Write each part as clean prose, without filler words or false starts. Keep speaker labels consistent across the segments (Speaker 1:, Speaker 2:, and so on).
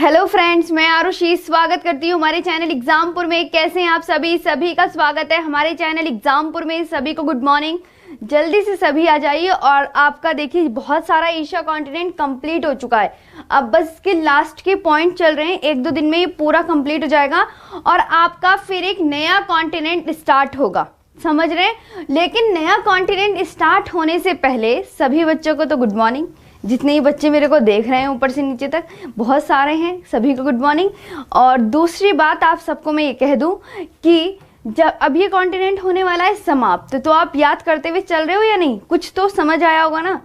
Speaker 1: Hello friends, मैं आरुषि स्वागत करती हूँ हमारे चैनल एग्जामपुर में। कैसे हैं आप सभी का स्वागत है हमारे चैनल एग्जामपुर में। सभी को गुड मॉर्निंग। जल्दी से सभी आ जाइए। और आपका देखिए बहुत सारा एशिया कॉन्टिनेंट कंप्लीट हो चुका है। अब बस इसके लास्ट के पॉइंट चल रहे हैं, एक दो दिन में ये पूरा कंप्लीट हो जाएगा और आपका फिर एक नया कॉन्टिनेंट स्टार्ट होगा, समझ रहे हैं। लेकिन नया कॉन्टिनेंट स्टार्ट होने से पहले सभी बच्चों को तो गुड मॉर्निंग। जितने ही बच्चे मेरे को देख रहे हैं ऊपर से नीचे तक बहुत सारे हैं, सभी को गुड मॉर्निंग। और दूसरी बात आप सबको मैं ये कह दूं कि जब अब ये कॉन्टिनेंट होने वाला है समाप्त, तो आप याद करते हुए चल रहे हो या नहीं? कुछ तो समझ आया होगा ना।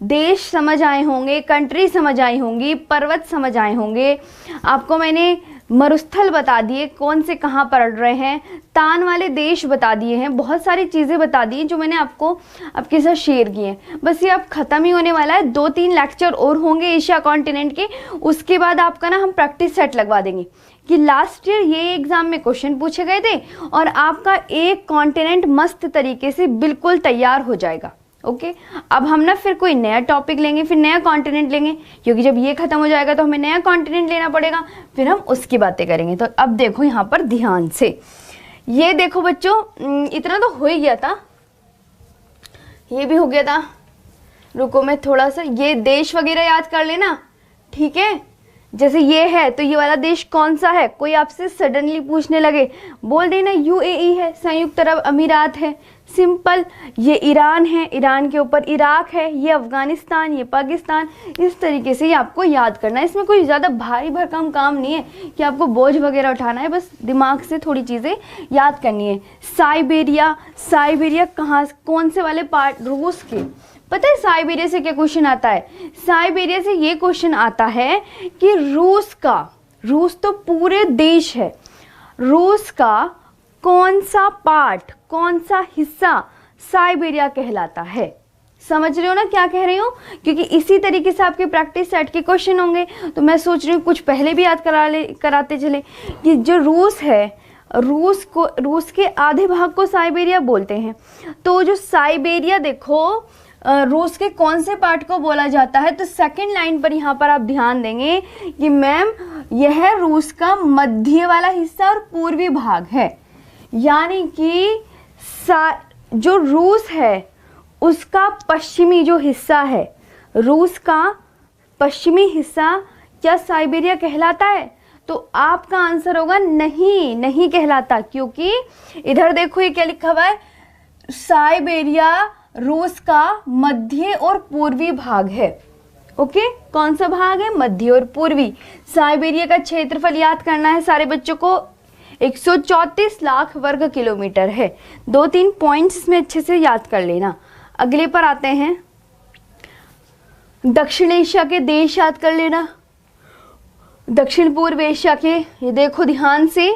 Speaker 1: देश समझ आए होंगे, कंट्री समझ आई होंगी, पर्वत समझ आए होंगे। आपको मैंने मरुस्थल बता दिए कौन से कहाँ पड़ रहे हैं, तान वाले देश बता दिए हैं, बहुत सारी चीज़ें बता दी जो मैंने आपको आपके साथ शेयर किए हैं। बस ये अब ख़त्म ही होने वाला है। 2-3 लेक्चर और होंगे एशिया कॉन्टिनेंट के, उसके बाद आपका ना हम प्रैक्टिस सेट लगवा देंगे कि लास्ट ईयर ये एग्ज़ाम में क्वेश्चन पूछे गए थे और आपका एक कॉन्टिनेंट मस्त तरीके से बिल्कुल तैयार हो जाएगा। ओके अब हम ना फिर कोई नया टॉपिक लेंगे, फिर नया कॉन्टिनेंट लेंगे, क्योंकि जब ये खत्म हो जाएगा तो हमें नया कॉन्टिनेंट लेना पड़ेगा, फिर हम उसकी बातें करेंगे। तो अब देखो यहाँ पर ध्यान से, ये देखो बच्चों, इतना तो हो ही गया था, ये भी हो गया था। रुको मैं थोड़ा सा ये देश वगैरह याद कर लेना, ठीक है। जैसे ये है तो ये वाला देश कौन सा है, कोई आपसे सडनली पूछने लगे, बोल देना यूएई है, संयुक्त अरब अमीरात है, सिंपल। ये ईरान है, ईरान के ऊपर इराक है, ये अफगानिस्तान, ये पाकिस्तान। इस तरीके से ये आपको याद करना है। इसमें कोई ज़्यादा भारी भरकम काम नहीं है कि आपको बोझ वगैरह उठाना है, बस दिमाग से थोड़ी चीज़ें याद करनी है। साइबेरिया, साइबेरिया कहाँ, कौन से वाले पार्ट, रूस के। पता है साइबेरिया से क्या क्वेश्चन आता है? साइबेरिया से ये क्वेश्चन आता है कि रूस का, रूस तो पूरे देश है, रूस का कौन सा पार्ट, कौन सा हिस्सा साइबेरिया कहलाता है। समझ रहे हो ना क्या कह रही हूँ? क्योंकि इसी तरीके से आपके प्रैक्टिस सेट के क्वेश्चन होंगे, तो मैं सोच रही हूँ कुछ पहले भी याद कराते चले कि जो रूस है, रूस के आधे भाग को साइबेरिया बोलते हैं। तो जो साइबेरिया देखो रूस के कौन से पार्ट को बोला जाता है, तो सेकंड लाइन पर यहाँ पर आप ध्यान देंगे कि मैम यह रूस का मध्य वाला हिस्सा और पूर्वी भाग है। यानी कि जो रूस है उसका पश्चिमी जो हिस्सा है, रूस का पश्चिमी हिस्सा क्या साइबेरिया कहलाता है? तो आपका आंसर होगा नहीं, नहीं कहलाता। क्योंकि इधर देखो ये क्या लिखा हुआ है, साइबेरिया रूस का मध्य और पूर्वी भाग है। ओके कौन सा भाग है? मध्य और पूर्वी। साइबेरिया का क्षेत्रफल याद करना है सारे बच्चों को, 134 लाख वर्ग किलोमीटर है। 2-3 पॉइंट्स इसमें अच्छे से याद कर लेना। अगले पर आते हैं, दक्षिण एशिया के देश याद कर लेना, दक्षिण पूर्व एशिया के। ये देखो ध्यान से,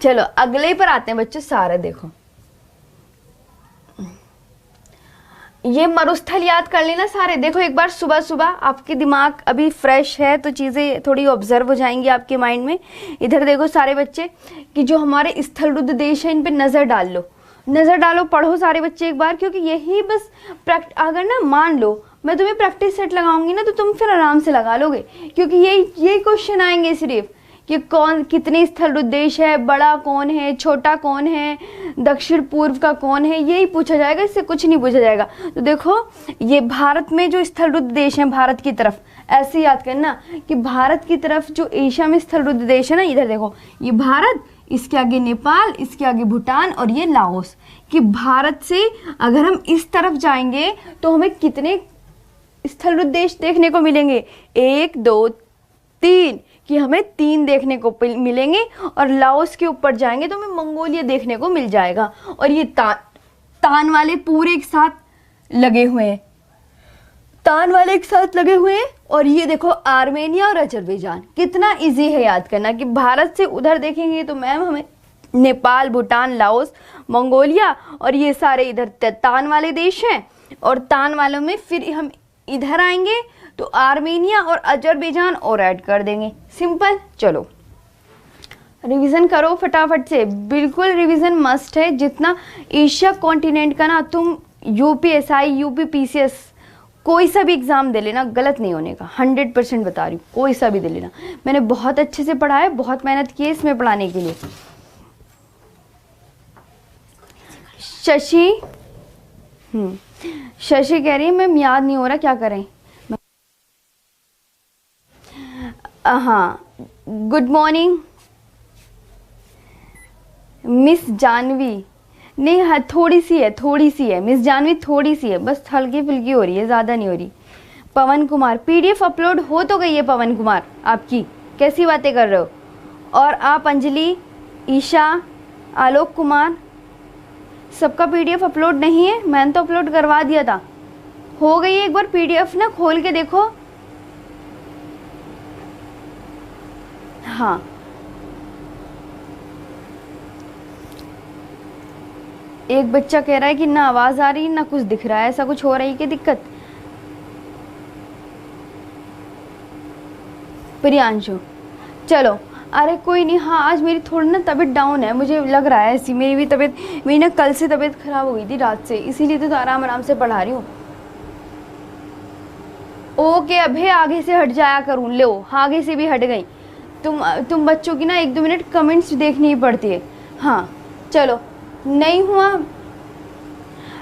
Speaker 1: चलो अगले पर आते हैं बच्चों। सारे देखो, ये मरुस्थल याद कर लेना सारे। देखो एक बार सुबह सुबह, आपके दिमाग अभी फ्रेश है तो चीज़ें थोड़ी ऑब्जर्व हो जाएंगी आपके माइंड में। इधर देखो सारे बच्चे कि जो हमारे स्थलरुद्ध देश है इन पे नज़र डाल लो, नज़र डालो, पढ़ो सारे बच्चे एक बार। क्योंकि यही बस अगर ना मान लो मैं तुम्हें प्रैक्टिस सेट लगाऊंगी ना, तो तुम फिर आराम से लगा लोगे। क्योंकि यही क्वेश्चन आएंगे सिर्फ कि कौन कितने स्थलरुद्ध देश है, बड़ा कौन है, छोटा कौन है, दक्षिण पूर्व का कौन है, यही पूछा जाएगा, इससे कुछ नहीं पूछा जाएगा। तो देखो ये भारत में जो स्थलरुद्ध देश है, भारत की तरफ ऐसे याद करना कि भारत की तरफ जो एशिया में स्थलरुद्ध देश है ना, इधर देखो ये भारत, इसके आगे नेपाल, इसके आगे भूटान और ये लाओस। कि भारत से अगर हम इस तरफ जाएंगे तो हमें कितने स्थलरुद्ध देश देखने को मिलेंगे? 1 2 3, कि हमें 3 देखने को मिलेंगे। और लाओस के ऊपर जाएंगे तो हमें मंगोलिया देखने को मिल जाएगा। और ये तान वाले पूरे एक साथ लगे हुए हैं। तान वाले एक साथ लगे हुए हैं। और ये देखो आर्मेनिया और अजरबैजान, कितना इजी है याद करना कि भारत से उधर देखेंगे तो मैम हमें नेपाल, भूटान, लाओस, मंगोलिया और ये सारे इधर तान वाले देश हैं। और तान वालों में फिर हम इधर आएंगे तो आर्मेनिया और अजरबैजान और ऐड कर देंगे। सिंपल। चलो रिवीजन करो फटाफट से, बिल्कुल रिवीजन मस्ट है। जितना एशिया कॉन्टिनेंट का ना तुम यूपीएसआई, यूपीपीसीएस कोई सा भी एग्जाम दे लेना, गलत नहीं होने का, 100% बता रही हूँ। कोई सा भी दे लेना, मैंने बहुत अच्छे से पढ़ा है, बहुत मेहनत की है इसमें पढ़ाने के लिए। शशि शशि कह रही है मैम याद नहीं हो रहा, क्या करें। हाँ, गुड मॉर्निंग मिस जानवी। नहीं हाँ, थोड़ी सी है मिस जानवी, थोड़ी सी है बस, हल्की फुल्की हो रही है, ज़्यादा नहीं हो रही। पवन कुमार, पीडीएफ अपलोड हो तो गई है पवन कुमार आपकी, कैसी बातें कर रहे हो। और आप अंजलि, ईशा, आलोक कुमार, सबका पीडीएफ अपलोड नहीं है। मैंने तो अपलोड करवा दिया था, हो गई है। एक बार पीडीएफ ना खोल के देखो। हाँ, एक बच्चा कह रहा है कि ना आवाज आ रही ना कुछ दिख रहा है, ऐसा कुछ हो रही है कि दिक्कत। प्रियांशु, चलो अरे कोई नहीं। हाँ आज मेरी थोड़ी ना तबीयत डाउन है, मुझे लग रहा है ऐसी। मेरी भी तबीयत, मेरी ना कल से तबीयत खराब हो गई थी रात से, इसीलिए तो आराम आराम से पढ़ा रही हूँ। ओके अभे आगे से हट जाया करूँ, लो आगे से भी हट गई। तुम बच्चों की ना 1-2 मिनट कमेंट्स देखनी ही पड़ती है। हाँ चलो, नहीं हुआ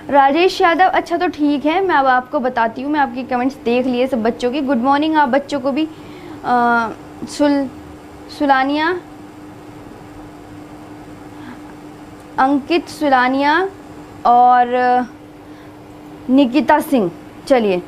Speaker 1: राजेश यादव, अच्छा तो ठीक है, मैं अब आपको बताती हूँ। मैं आपकी कमेंट्स देख लिए सब बच्चों की। गुड मॉर्निंग आप बच्चों को भी। सुलानिया, अंकित सुलानिया और निकिता सिंह, चलिए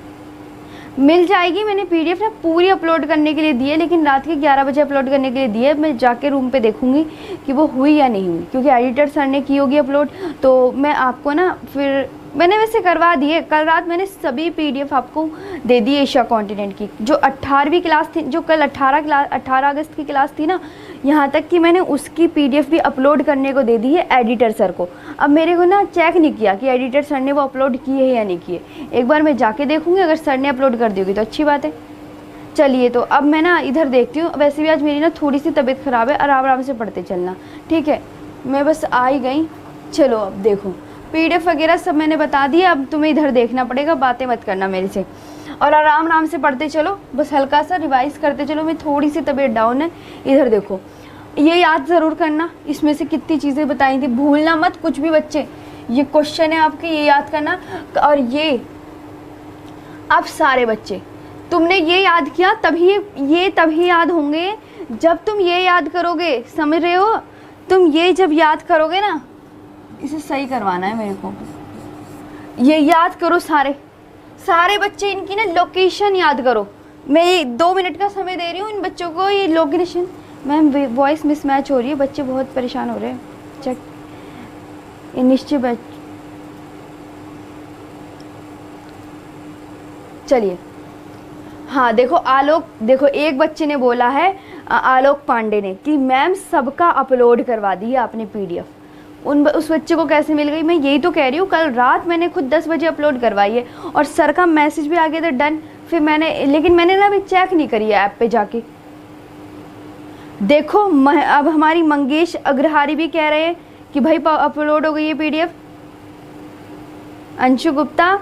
Speaker 1: मिल जाएगी। मैंने पीडीएफ ना पूरी अपलोड करने के लिए दी है, लेकिन रात के 11 बजे अपलोड करने के लिए दी है। मैं जाके रूम पे देखूंगी कि वो हुई या नहीं हुई, क्योंकि एडिटर सर ने की होगी अपलोड। तो मैं आपको ना फिर, मैंने वैसे करवा दी है, कल रात मैंने सभी पीडीएफ आपको दे दी एशिया कॉन्टिनेंट की। जो 18वीं क्लास थी, जो कल 18 अगस्त की क्लास थी ना, यहाँ तक कि मैंने उसकी पीडीएफ भी अपलोड करने को दे दी है एडिटर सर को। अब मेरे को ना चेक नहीं किया कि एडिटर सर ने वो अपलोड की है या नहीं की है। एक बार मैं जाके देखूंगी, अगर सर ने अपलोड कर दी होगी तो अच्छी बात है। चलिए तो अब मैं ना इधर देखती हूँ। वैसे भी आज मेरी ना थोड़ी सी तबीयत ख़राब है, आराम आराम से पढ़ते चलना, ठीक है। मैं बस आ ही गई। चलो अब देखो पीडीएफ वगैरह सब मैंने बता दिया, अब तुम्हें इधर देखना पड़ेगा, बातें मत करना मेरे से, और आराम आराम से पढ़ते चलो, बस हल्का सा रिवाइज करते चलो। मैं थोड़ी सी तबीयत डाउन है। इधर देखो, ये याद ज़रूर करना, इसमें से कितनी चीज़ें बताई थी, भूलना मत कुछ भी बच्चे। ये क्वेश्चन है आपके, ये याद करना। और ये आप सारे बच्चे, तुमने ये याद किया तभी याद होंगे जब तुम ये याद करोगे, समझ रहे हो। तुम ये जब याद करोगे ना, इसे सही करवाना है मेरे को, ये याद करो सारे बच्चे, इनकी ना लोकेशन याद करो। मैं 2 मिनट का समय दे रही हूँ इन बच्चों को, ये लोकेशन। मैम वॉइस मिसमैच हो रही है, बच्चे बहुत परेशान हो रहे हैं। चेक ये निश्चय बच, चलिए। हाँ देखो आलोक, देखो एक बच्चे ने बोला है, आलोक पांडे ने, कि मैम सबका अपलोड करवा दी है आपने पीडीएफ। उस बच्चे को कैसे मिल गई? मैं यही तो कह रही हूँ, कल रात मैंने खुद 10 बजे अपलोड करवाई है, और सर का मैसेज भी आ गया था डन। फिर लेकिन मैंने ना अभी चेक नहीं करी है ऐप पे जाके। देखो अब हमारी मंगेश अग्रहारी भी कह रहे हैं कि भाई अपलोड हो गई है पीडीएफ। अंशु गुप्ता,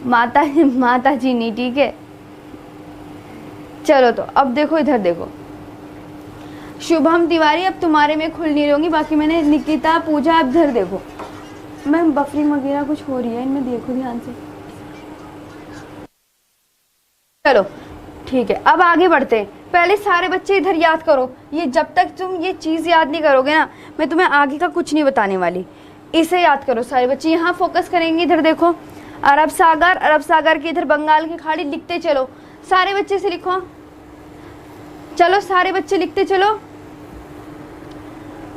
Speaker 1: माता जी नहीं, ठीक है। चलो तो अब देखो इधर देखो, शुभम तिवारी, अब तुम्हारे में खुल नहीं रहूंगी, बाकी मैंने निकिता, पूजा, अब इधर देखो। मैम बफरिंग वगैरह कुछ हो रही है इनमें, देखो ध्यान से। चलो ठीक है, अब आगे बढ़ते हैं। पहले सारे बच्चे इधर याद करो। ये जब तक तुम ये चीज़ याद नहीं करोगे ना, मैं तुम्हें आगे का कुछ नहीं बताने वाली। इसे याद करो सारे बच्चे, यहाँ फोकस करेंगे। इधर देखो, अरब सागर के इधर बंगाल की खाड़ी, लिखते चलो सारे बच्चे से लिखो। चलो सारे बच्चे लिखते चलो।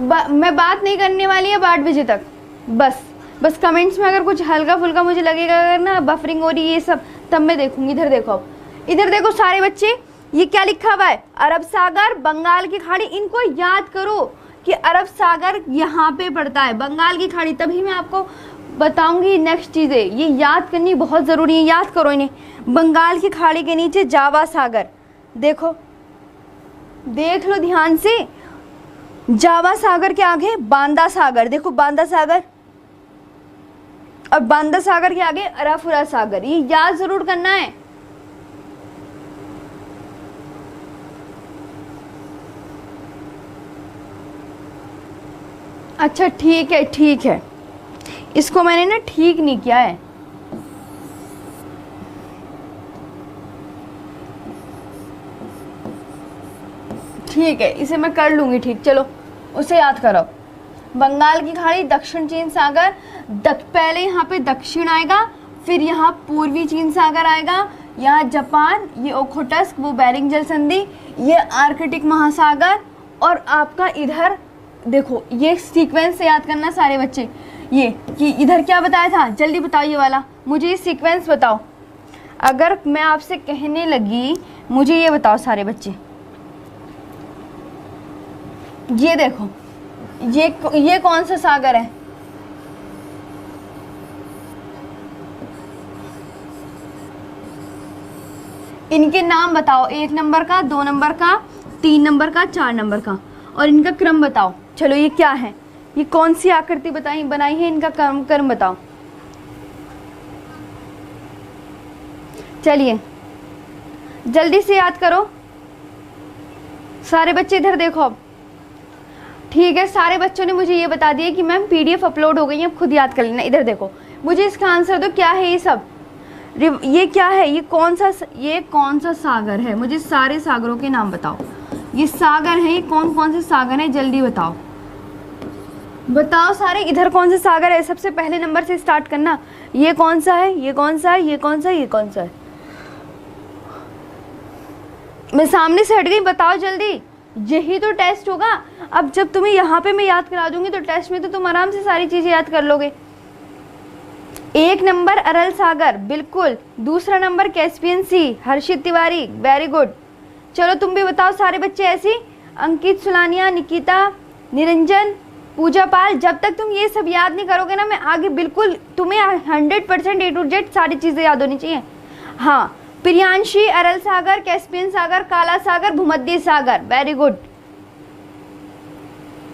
Speaker 1: मैं बात नहीं करने वाली है 8 बजे तक। बस कमेंट्स में अगर कुछ हल्का फुल्का मुझे लगेगा अगर ना बफरिंग हो रही है ये सब, तब मैं देखूंगी। इधर देखो, अब इधर देखो सारे बच्चे, ये क्या लिखा हुआ है, अरब सागर, बंगाल की खाड़ी। इनको याद करो कि अरब सागर यहाँ पे पड़ता है, बंगाल की खाड़ी, तभी मैं आपको बताऊंगी नेक्स्ट चीजें। ये याद करनी बहुत जरूरी है, याद करो इन्हें। बंगाल की खाड़ी के नीचे जावा सागर, देखो देख लो ध्यान से, जावा सागर के आगे बांदा सागर, देखो बांदा सागर, और बांदा सागर के आगे अराफुरा सागर। ये याद जरूर करना है। अच्छा ठीक है, ठीक है, इसको मैंने ना ठीक नहीं किया है। ठीक है, इसे मैं कर लूंगी ठीक। चलो उसे याद करो। बंगाल की खाड़ी, दक्षिण चीन सागर, पहले यहाँ पे दक्षिण आएगा, फिर यहाँ पूर्वी चीन सागर आएगा, यहाँ जापान, ये ओखोटस्क वो बेरिंग जल संधि, ये आर्कटिक महासागर, और आपका इधर देखो, ये सीक्वेंस से याद करना सारे बच्चे। ये कि इधर क्या बताया था, जल्दी बताओ ये वाला, मुझे ये सीक्वेंस बताओ। अगर मैं आपसे कहने लगी, मुझे ये बताओ सारे बच्चे, ये देखो, ये कौन सा सागर है, इनके नाम बताओ, 1 नंबर का, 2 नंबर का, 3 नंबर का, 4 नंबर का, और इनका क्रम बताओ। चलो ये क्या है, ये कौन सी आकृति बनाई है, इनका क्रम बताओ। चलिए जल्दी से याद करो सारे बच्चे, इधर देखो अब। ठीक है, सारे बच्चों ने मुझे ये बता दिया कि मैम PDF अपलोड हो गई है, अब खुद याद कर लेना। इधर देखो, मुझे इसका आंसर दो, क्या है ये सब, ये क्या है, ये कौन सा सागर है, मुझे सारे सागरों के नाम बताओ। ये सागर है, ये कौन कौन से सागर हैं, जल्दी बताओ, बताओ सारे। इधर कौन सा सागर है, सबसे पहले नंबर से स्टार्ट करना। ये कौन सा है, ये कौन सा है, ये कौन सा है, ये कौन सा है। मैं सामने से हट गई, बताओ जल्दी, यही तो टेस्ट होगा। अब जब तुम्हें यहाँ पे मैं याद करा दूंगी तो टेस्ट में तो तुम आराम से सारी चीजें याद कर लोगे। 1 नंबर अरल सागर, बिल्कुल। दूसरा नंबर कैस्पियन सी, हर्षित तिवारी, वेरी गुड। चलो तुम भी बताओ सारे बच्चे ऐसी, अंकित सुलानिया, निकिता, निरंजन, पूजा पाल। जब तक तुम ये सब याद नहीं करोगे ना, मैं आगे बिल्कुल तुम्हें 100% A to Z सारी चीजें याद होनी चाहिए। हाँ, प्रियांशी, अरल सागर, कैस्पियन सागर, काला सागर, भूमध्य सागर, वेरी गुड।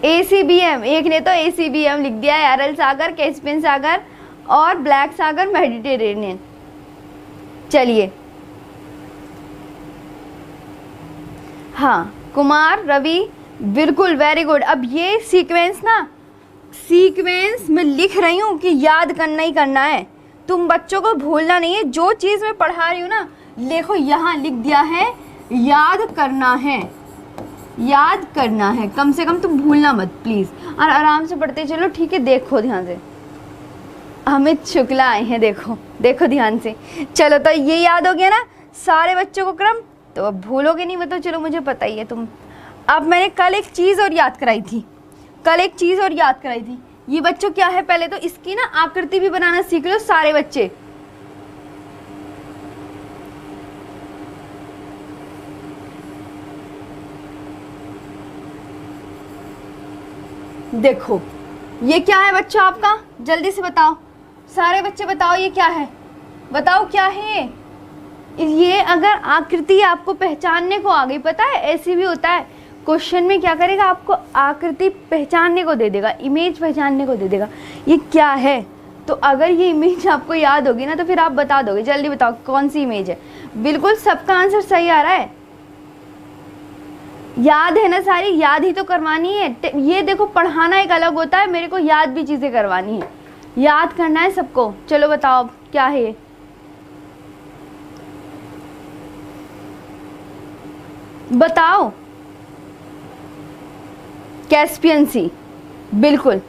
Speaker 1: ACBM, एक ने तो ACBM लिख दिया है, अरल सागर, कैस्पियन सागर और ब्लैक सागर, मेडिटेरेनियन। चलिए, हाँ, कुमार, रवि, बिल्कुल वेरी गुड। अब ये सीक्वेंस मैं लिख रही हूँ कि याद करना ही करना है, तुम बच्चों को भूलना नहीं है। जो चीज़ मैं पढ़ा रही हूँ ना, देखो यहाँ लिख दिया है, याद करना है, याद करना है, कम से कम तुम भूलना मत प्लीज़, और आराम से पढ़ते चलो, ठीक है। देखो ध्यान से, अमित शुक्ला आए हैं, देखो देखो ध्यान से। चलो तो ये याद हो गया ना सारे बच्चों को क्रम, तो अब भूलोगे नहीं, मतलब चलो मुझे पता ही है तुम। अब मैंने कल एक चीज़ और याद कराई थी, ये बच्चों क्या है, पहले तो इसकी ना आकृति भी बनाना सीख लो सारे बच्चे। देखो ये क्या है बच्चों आपका, जल्दी से बताओ सारे बच्चे, बताओ ये क्या है, बताओ क्या है ये। अगर आकृति आपको पहचानने को आ गई, पता है ऐसे भी होता है, क्वेश्चन में क्या करेगा, आपको आकृति पहचानने को दे देगा, इमेज पहचानने को दे देगा, ये क्या है। तो अगर ये इमेज आपको याद होगी ना, तो फिर आप बता दोगे। जल्दी बताओ कौन सी इमेज है। बिल्कुल सबका आंसर सही आ रहा है, याद है ना सारी, याद ही तो करवानी है। ये देखो, पढ़ाना एक अलग होता है, मेरे को याद भी चीजें करवानी है, याद करना है सबको। चलो बताओ अब क्या है ये, बताओ। कैस्पियन सी, बिल्कुल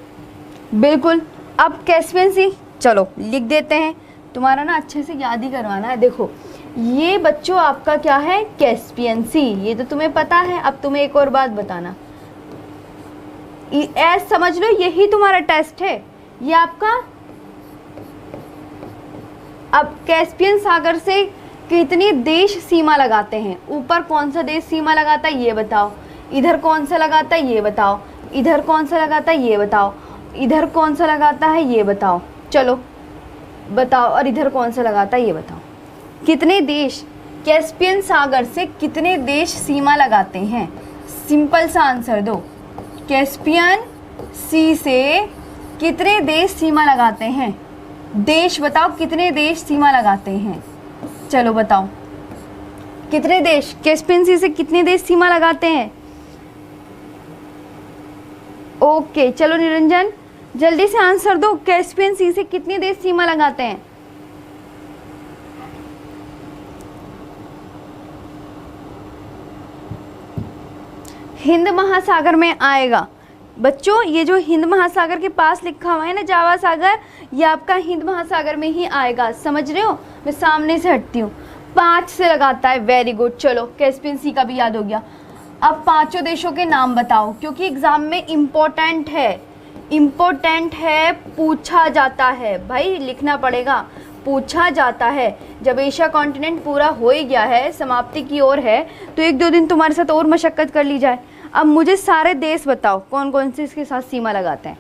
Speaker 1: बिल्कुल। अब कैस्पियन सी चलो लिख देते हैं, तुम्हारा ना अच्छे से याद ही करवाना है। देखो ये बच्चों आपका क्या है, कैस्पियन सी, ये तो तुम्हें पता है। अब तुम्हें एक और बात बताना, ऐस समझ लो यही तुम्हारा टेस्ट है, ये आपका अब कैस्पियन सागर से कितने देश सीमा लगाते हैं? ऊपर कौन सा देश सीमा लगाता है ये बताओ, इधर कौन सा लगाता है ये बताओ, इधर कौन सा लगाता है ये बताओ, इधर कौन सा लगाता है ये बताओ, चलो बताओ, और इधर कौन सा लगाता है ये बताओ। कितने देश कैस्पियन सागर से कितने देश सीमा लगाते हैं? सिंपल सा आंसर दो। कैस्पियन सी से कितने देश सीमा लगाते हैं? देश बताओ, कितने देश सीमा लगाते हैं? चलो बताओ, कितने देश कैस्पियन सी से कितने देश सीमा लगाते हैं? ओके, चलो निरंजन जल्दी से आंसर दो, कैस्पियन सी से कितने देश सीमा लगाते हैं? हिंद महासागर में आएगा बच्चों, ये जो हिंद महासागर के पास लिखा हुआ है ना जावा सागर, ये आपका हिंद महासागर में ही आएगा, समझ रहे हो? मैं सामने से हटती हूँ। 5 से लगाता है, वेरी गुड। चलो कैस्पियन सी का भी याद हो गया। अब 5 देशों के नाम बताओ, क्योंकि एग्जाम में इम्पोर्टेंट है, पूछा जाता है भाई, लिखना पड़ेगा, पूछा जाता है। जब एशिया कॉन्टिनेंट पूरा हो ही गया है, समाप्ति की ओर है, तो 1-2 दिन तुम्हारे साथ और मशक्कत कर ली जाए। अब मुझे सारे देश बताओ कौन कौन से इसके साथ सीमा लगाते हैं।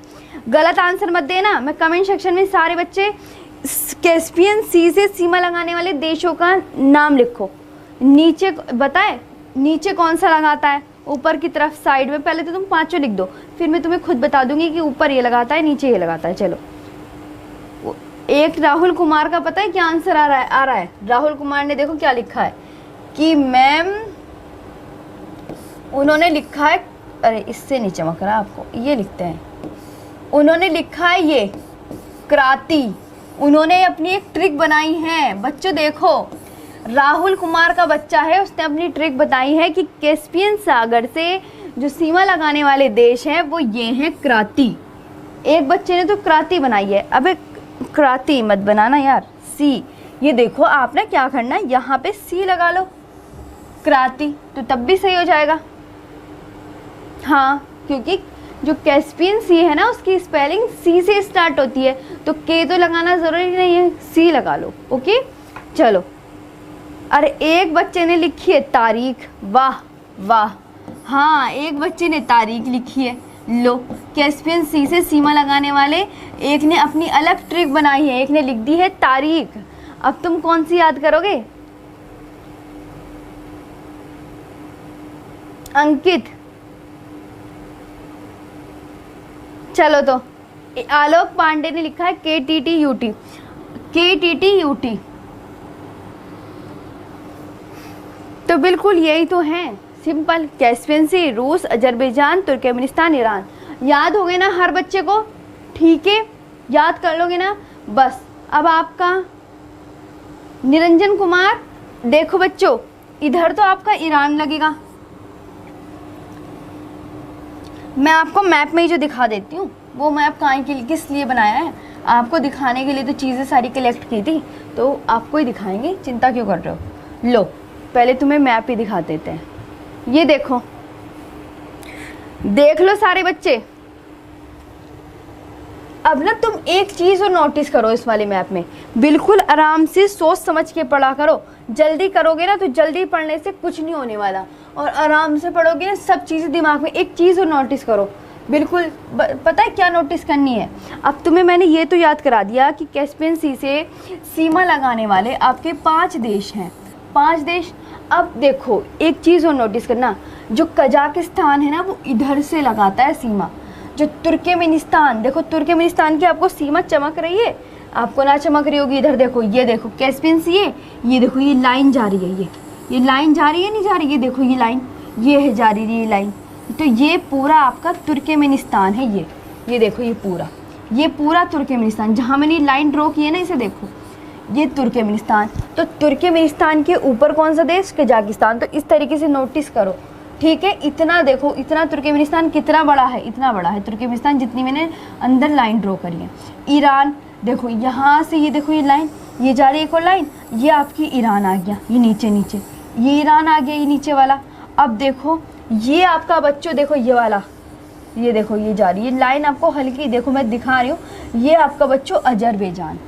Speaker 1: गलत आंसर मत देना, मैं कमेंट सेक्शन में सारे बच्चे कैस्पियन सी से सीमा लगाने वाले देशों का नाम लिखो। नीचे बताए, नीचे कौन सा लगाता है, ऊपर की तरफ साइड में। पहले तो तुम 5 लिख दो, फिर मैं तुम्हें खुद बता दूंगी कि ऊपर ये लगाता है, नीचे ये लगाता है। चलो, एक राहुल कुमार का पता है क्या आंसर आ रहा है? राहुल कुमार ने देखो क्या लिखा है कि मैम, उन्होंने लिखा है, अरे इससे नहीं चमक रहा आपको, ये लिखते हैं, उन्होंने लिखा है ये क्रांति। उन्होंने अपनी एक ट्रिक बनाई है बच्चों, देखो राहुल कुमार का बच्चा है, उसने अपनी ट्रिक बताई है कि कैस्पियन सागर से जो सीमा लगाने वाले देश हैं वो ये हैं क्रांति। एक बच्चे ने तो क्रांति बनाई है, अबे क्रांति मत बनाना यार, सी। ये देखो आपने क्या करना है, यहाँ पे सी लगा लो, क्रांति, तो तब भी सही हो जाएगा। हाँ, क्योंकि जो कैस्पियन सी है ना उसकी स्पेलिंग सी से स्टार्ट होती है, तो के तो लगाना ज़रूरी नहीं है, सी लगा लो। ओके, चलो। अरे एक बच्चे ने लिखी है तारीख, वाह वाह, हाँ एक बच्चे ने तारीख लिखी है। लो, कैस्पियन सी से सीमा लगाने वाले एक ने अपनी अलग ट्रिक बनाई है, एक ने लिख दी है तारीख। अब तुम कौन सी याद करोगे? अंकित। चलो, तो आलोक पांडे ने लिखा है KTTUT, KTTUT, तो बिल्कुल यही तो है, सिंपल। कैस्पियन सी, रूस, अजरबैजान, तुर्कमेनिस्तान, ईरान। याद हो गए ना हर बच्चे को? ठीक है, याद कर लोगे ना? बस अब आपका निरंजन कुमार, देखो बच्चों इधर तो आपका ईरान लगेगा, मैं आपको मैप में ही जो दिखा देती हूँ, वो मैप कहाँ के लिए किस लिए बनाया है, आपको दिखाने के लिए तो चीज़ें सारी कलेक्ट की थी, तो आपको ही दिखाएंगे, चिंता क्यों कर रहे हो। लो पहले तुम्हें मैप ही दिखा देते हैं, ये देखो, देख लो सारे बच्चे। अब ना तुम एक चीज़ और नोटिस करो इस वाले मैप में, बिल्कुल आराम से सोच समझ के पढ़ा करो। जल्दी करोगे ना तो जल्दी पढ़ने से कुछ नहीं होने वाला, और आराम से पढ़ोगे ना सब चीज़ें दिमाग में। एक चीज़ और नोटिस करो, बिल्कुल पता है क्या नोटिस करनी है। अब तुम्हें मैंने ये तो याद करा दिया कि कैस्पियन सी से सीमा लगाने वाले आपके 5 देश हैं, 5 देश। अब देखो एक चीज़ और नोटिस करना, जो कजाकिस्तान है ना वो इधर से लगाता है सीमा। जो तुर्कमेनिस्तान, देखो तुर्कमेनिस्तान की आपको सीमा चमक रही है, आपको ना चमक रही होगी। इधर देखो, ये देखो कैस्पियन सी है, ये देखो ये लाइन जा रही है, ये लाइन जा रही है नहीं जा रही, ये देखो ये लाइन, ये है जा रही है ये लाइन, तो ये पूरा आपका तुर्कमेनिस्तान है। ये देखो ये पूरा तुर्कमेनिस्तान, जहाँ मैंने लाइन ड्रॉ की है ना, इसे देखो, ये तुर्कमेनिस्तान। तो तुर्कमेनिस्तान के ऊपर कौन सा देश? कजाकिस्तान। तो इस तरीके से नोटिस करो, ठीक है। इतना देखो, इतना तुर्कमेनिस्तान कितना बड़ा है, इतना बड़ा है तुर्कमेनिस्तान, जितनी मैंने अंदर लाइन ड्रॉ करी है। ईरान देखो, यहाँ से ये देखो ये लाइन, ये जा रही है एक और लाइन, ये आपकी ईरान आ गया, ये नीचे ये ईरान आ गया, ये नीचे वाला। अब देखो ये आपका बच्चों, देखो ये वाला, ये देखो ये जा रही है लाइन, आपको हल्की देखो मैं दिखा रही हूँ, ये आपका बच्चों अजरबैजान,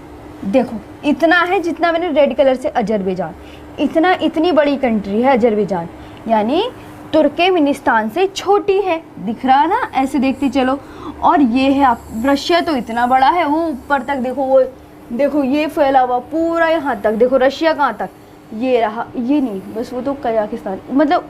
Speaker 1: देखो इतना है जितना मैंने रेड कलर से अजरबैजान, इतना, इतनी बड़ी कंट्री है अजरबैजान, यानी तुर्कमेनिस्तान से छोटी है, दिख रहा ना, ऐसे देखते चलो। और ये है आप, रशिया तो इतना बड़ा है, वो ऊपर तक देखो, वो देखो ये फैला हुआ पूरा यहाँ तक, देखो रशिया कहाँ तक, ये रहा, ये नहीं बस वो तो कजाकिस्तान, मतलब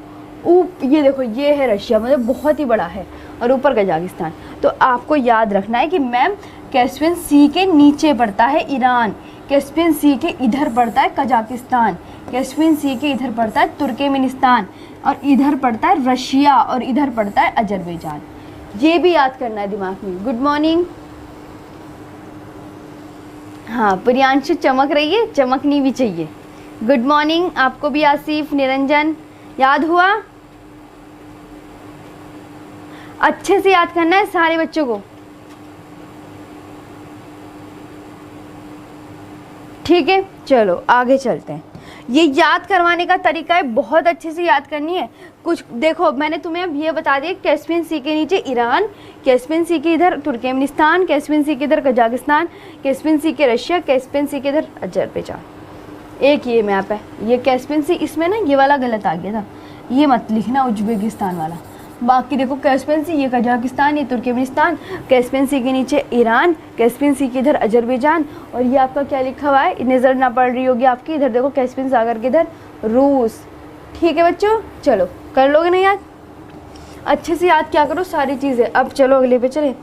Speaker 1: ये देखो ये है रशिया, मतलब बहुत ही बड़ा है, और ऊपर कजाकिस्तान। तो आपको याद रखना है कि मैम कैस्पियन सी के नीचे पड़ता है ईरान, कैस्पियन सी के इधर पड़ता है कजाकिस्तान, कैस्पियन सी के इधर पड़ता है तुर्कमेनिस्तान, और इधर पड़ता है रशिया, और इधर पड़ता है अजरबैजान। ये भी याद करना है दिमाग में। Good morning. हाँ प्रियांशु चमक रही है, चमकनी भी चाहिए। गुड मॉर्निंग आपको भी। आसिफ, निरंजन, याद हुआ? अच्छे से याद करना है सारे बच्चों को, ठीक है? चलो आगे चलते हैं। ये याद करवाने का तरीका है, बहुत अच्छे से याद करनी है। कुछ देखो मैंने तुम्हें अब ये बता दिया, कैस्पियन सी के नीचे ईरान, कैस्पियन सी के इधर तुर्कमेनिस्तान, कैस्पियन सी के इधर कजाकिस्तान, कैस्पियन सी के रशिया, कैस्पियन सी के इधर अजरबैजान। एक ये मैप है, ये कैस्पियन सी, इसमें ना ये वाला गलत आ गया था, ये मत लिखना उज्बेकिस्तान वाला। बाकी देखो कैस्पियन सी, ये कजाकिस्तान, ये तुर्कमेनिस्तान, कैस्पियन सी के नीचे ईरान, कैस्पियन सी के इधर अजरबैजान, और ये आपका क्या लिखा हुआ है, नज़र ना पड़ रही होगी आपकी, इधर देखो कैस्पियन सागर के इधर रूस। ठीक है बच्चों, चलो कर लोगे ना याद? अच्छे से याद क्या करो सारी चीज़ें। अब चलो अगले पे चले।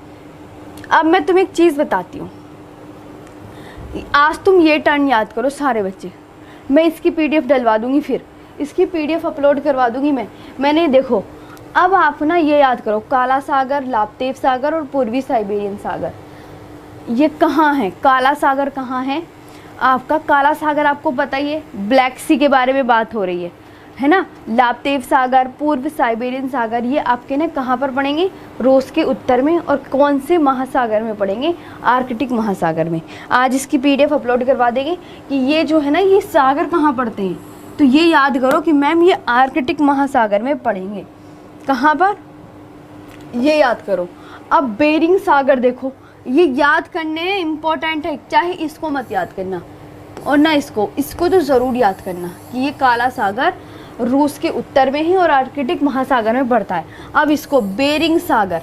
Speaker 1: अब मैं तुम्हें एक चीज़ बताती हूँ, आज तुम ये टर्न याद करो सारे बच्चे, मैं इसकी PDF डलवा दूंगी, फिर इसकी PDF अपलोड करवा दूंगी मैंने देखो अब आप ना ये याद करो, काला सागर, लापतेव सागर और पूर्वी साइबेरियन सागर, ये कहाँ है? काला सागर कहाँ है आपका? काला सागर आपको पता ही है, ब्लैक सी के बारे में बात हो रही है ना? लापतेव सागर, पूर्व साइबेरियन सागर, ये आपके ना कहाँ पर पड़ेंगे? रूस के उत्तर में। और कौन से महासागर में पड़ेंगे? आर्कटिक महासागर में। आज इसकी PDF अपलोड करवा देंगे कि ये जो है ना, ये सागर कहाँ पड़ते हैं, तो ये याद करो कि मैम ये आर्कटिक महासागर में पड़ेंगे। कहाँ पर? ये याद करो। अब बेरिंग सागर देखो, ये याद करने इम्पोर्टेंट है, चाहे इसको मत याद करना और ना इसको तो ज़रूर याद करना कि ये काला सागर रूस के उत्तर में है और आर्कटिक महासागर में पड़ता है। अब इसको बेरिंग सागर,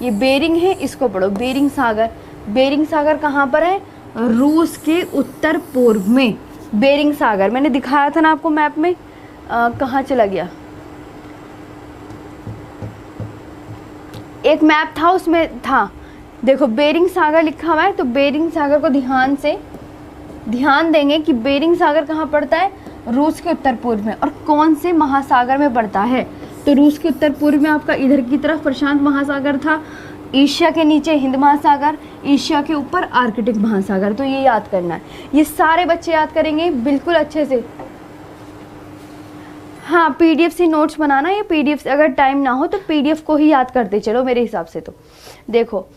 Speaker 1: ये बेरिंग है, इसको पढ़ो बेरिंग सागर। बेरिंग सागर कहाँ पर है? रूस के उत्तर पूर्व में बेरिंग सागर। मैंने दिखाया था ना आपको मैप में, कहाँ चला गया? एक मैप था उसमें था, देखो बेरिंग सागर लिखा हुआ है। तो बेरिंग सागर को ध्यान देंगे कि बेरिंग सागर कहाँ पड़ता है? रूस के उत्तर पूर्व में। और कौन से महासागर में पड़ता है? तो रूस के उत्तर पूर्व में आपका इधर की तरफ प्रशांत महासागर था, एशिया के नीचे हिंद महासागर, एशिया के ऊपर आर्कटिक महासागर। तो ये याद करना है, ये सारे बच्चे याद करेंगे बिल्कुल अच्छे से। हाँ PDF से नोट्स बनाना, या PDF से अगर टाइम ना हो तो PDF को ही याद करते चलो मेरे हिसाब से। तो देखो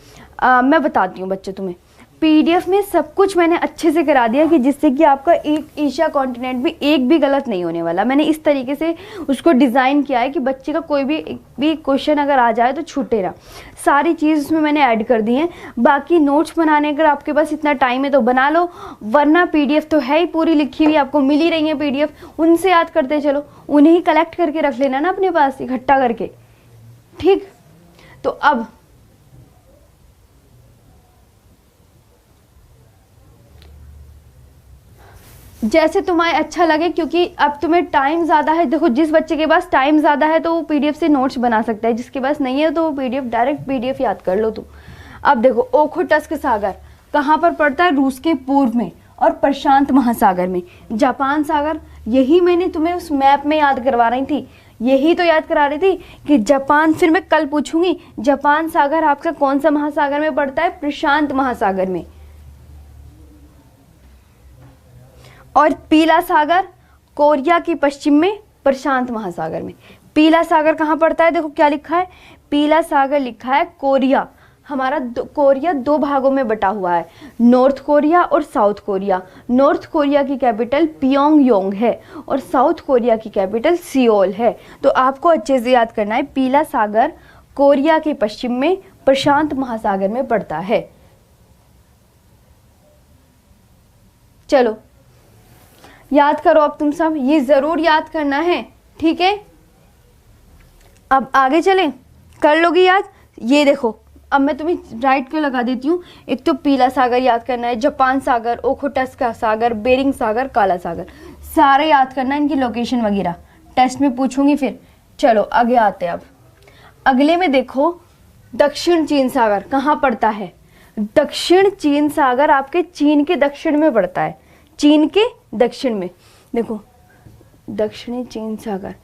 Speaker 1: मैं बताती हूँ बच्चों तुम्हें, PDF में सब कुछ मैंने अच्छे से करा दिया कि जिससे कि आपका एक एशिया कॉन्टिनेंट भी एक भी गलत नहीं होने वाला। मैंने इस तरीके से उसको डिज़ाइन किया है कि बच्चे का कोई भी क्वेश्चन अगर आ जाए तो छूटे ना। सारी चीज़ उसमें मैंने ऐड कर दी है। बाकी नोट्स बनाने अगर आपके पास इतना टाइम है तो बना लो, वरना PDF तो है ही पूरी लिखी हुई, आपको मिल ही रही है PDF, उनसे याद करते चलो, उन्हें ही कलेक्ट करके रख लेना ना अपने पास इकट्ठा करके। ठीक, तो अब जैसे तुम्हें अच्छा लगे, क्योंकि अब तुम्हें टाइम ज़्यादा है। देखो जिस बच्चे के पास टाइम ज़्यादा है तो वो PDF से नोट्स बना सकता है, जिसके पास नहीं है तो वो डायरेक्ट PDF याद कर लो तुम। अब देखो ओखोटस्क सागर कहाँ पर पड़ता है? रूस के पूर्व में और प्रशांत महासागर में। जापान सागर, यही मैंने तुम्हें उस मैप में याद करवा रही थी, यही तो याद करा रही थी कि जापान, फिर मैं कल पूछूंगी जापान सागर आपका कौन सा महासागर में पड़ता है? प्रशांत महासागर में। और पीला सागर कोरिया की पश्चिम में प्रशांत महासागर में। पीला सागर कहाँ पड़ता है? देखो क्या लिखा है, पीला सागर लिखा है कोरिया। हमारा कोरिया दो भागों में बटा हुआ है, नॉर्थ कोरिया और साउथ कोरिया। नॉर्थ कोरिया की कैपिटल पियोंगयांग है और साउथ कोरिया की कैपिटल सियोल है। तो आपको अच्छे से याद करना है, पीला सागर कोरिया के पश्चिम में प्रशांत महासागर में पड़ता है। चलो याद करो अब तुम सब, ये जरूर याद करना है, ठीक है। अब आगे चलें, कर लोगे याद। ये देखो अब मैं तुम्हें राइट को लगा देती हूँ। एक तो पीला सागर याद करना है, जापान सागर, ओखोटस्का सागर, बेरिंग सागर, काला सागर, सारे याद करना है, इनकी लोकेशन वगैरह टेस्ट में पूछूंगी फिर। चलो आगे आते हैं। अब अगले में देखो, दक्षिण चीन सागर कहाँ पड़ता है। दक्षिण चीन सागर आपके चीन के दक्षिण में पड़ता है, चीन के दक्षिण में। देखो दक्षिणी चीन सागर,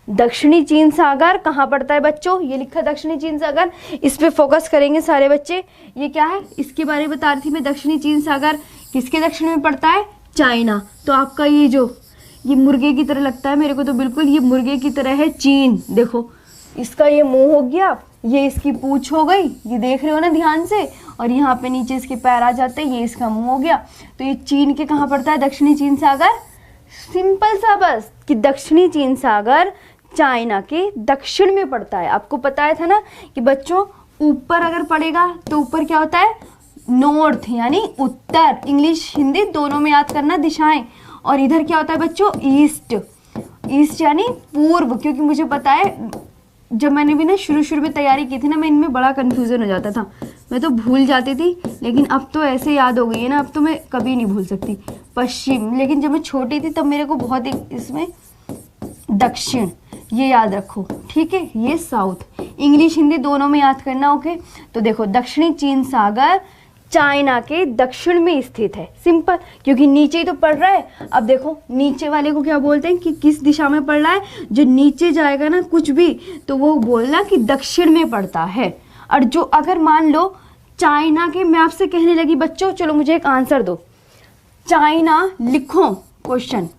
Speaker 1: दक्षिणी चीन सागर कहाँ पड़ता है बच्चों, ये लिखा दक्षिणी चीन सागर। इस पे फोकस करेंगे सारे बच्चे। ये क्या है, इसके बारे में बता रही थी मैं। दक्षिणी चीन सागर किसके दक्षिण में पड़ता है, चाइना। तो आपका ये जो ये मुर्गे की तरह लगता है मेरे को, तो बिल्कुल ये मुर्गे की तरह है चीन। देखो इसका ये मुंह हो गया, ये इसकी पूंछ हो गई, ये देख रहे हो ना ध्यान से, और यहाँ पे नीचे इसके पैर आ जाते हैं, ये इसका मुंह हो गया। तो ये चीन के कहाँ पड़ता है, दक्षिणी चीन सागर। सिंपल सा बस कि दक्षिणी चीन सागर चाइना के दक्षिण में पड़ता है। आपको पता है था ना कि बच्चों ऊपर अगर पड़ेगा तो ऊपर क्या होता है, नॉर्थ यानी उत्तर। इंग्लिश हिंदी दोनों में याद करना दिशाएं। और इधर क्या होता है बच्चों, ईस्ट। ईस्ट यानी पूर्व, क्योंकि मुझे पता है जब मैंने भी ना शुरू में तैयारी की थी ना, मैं इनमें बड़ा कन्फ्यूजन हो जाता था, मैं तो भूल जाती थी। लेकिन अब तो ऐसे याद हो गई है ना, अब तो मैं कभी नहीं भूल सकती। पश्चिम, लेकिन जब मैं छोटी थी तब मेरे को बहुत इसमें दक्षिण, ये याद रखो, ठीक है। ये साउथ, इंग्लिश हिंदी दोनों में याद करना, ओके। तो देखो दक्षिणी चीन सागर चाइना के दक्षिण में स्थित है। सिंपल, क्योंकि नीचे ही तो पड़ रहा है। अब देखो नीचे वाले को क्या बोलते हैं कि किस दिशा में पड़ रहा है, जो नीचे जाएगा ना कुछ भी, तो वो बोलना कि दक्षिण में पड़ता है। और जो अगर मान लो चाइना के, मैं आपसे कहने लगी बच्चों, चलो मुझे एक आंसर दो। चाइना लिखो, क्वेश्चन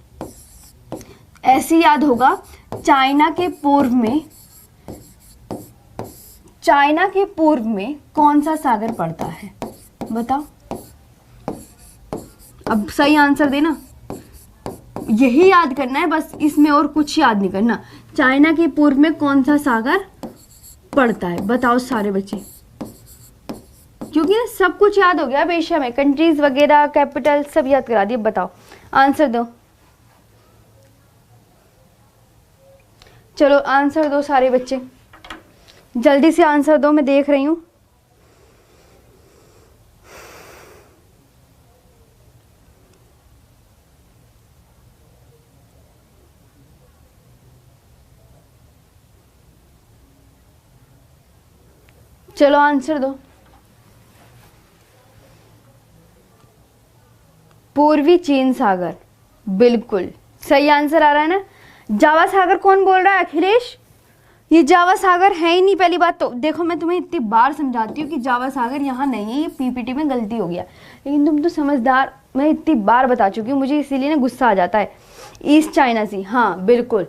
Speaker 1: ऐसे याद होगा, चाइना के पूर्व में कौन सा सागर पड़ता है, बताओ। अब सही आंसर देना, यही याद करना है बस, इसमें और कुछ याद नहीं करना। चाइना के पूर्व में कौन सा सागर पड़ता है, बताओ सारे बच्चे। क्योंकि ना सब कुछ याद हो गया अब एशिया में, कंट्रीज वगैरह, कैपिटल सब याद करा दिए। बताओ आंसर दो, चलो आंसर दो सारे बच्चे, जल्दी से आंसर दो, मैं देख रही हूँ। चलो आंसर दो। पूर्वी चीन सागर, बिल्कुल सही आंसर आ रहा है ना। जावा सागर कौन बोल रहा है, अखिलेश? ये जावा सागर है ही नहीं। पहली बात तो देखो, मैं तुम्हें इतनी बार समझाती हूँ कि जावा सागर यहाँ नहीं है, ये पीपीटी में गलती हो गया, लेकिन तुम तो समझदार, मैं इतनी बार बता चुकी हूँ, मुझे इसीलिए ना गुस्सा आ जाता है। ईस्ट चाइना सी, हाँ बिल्कुल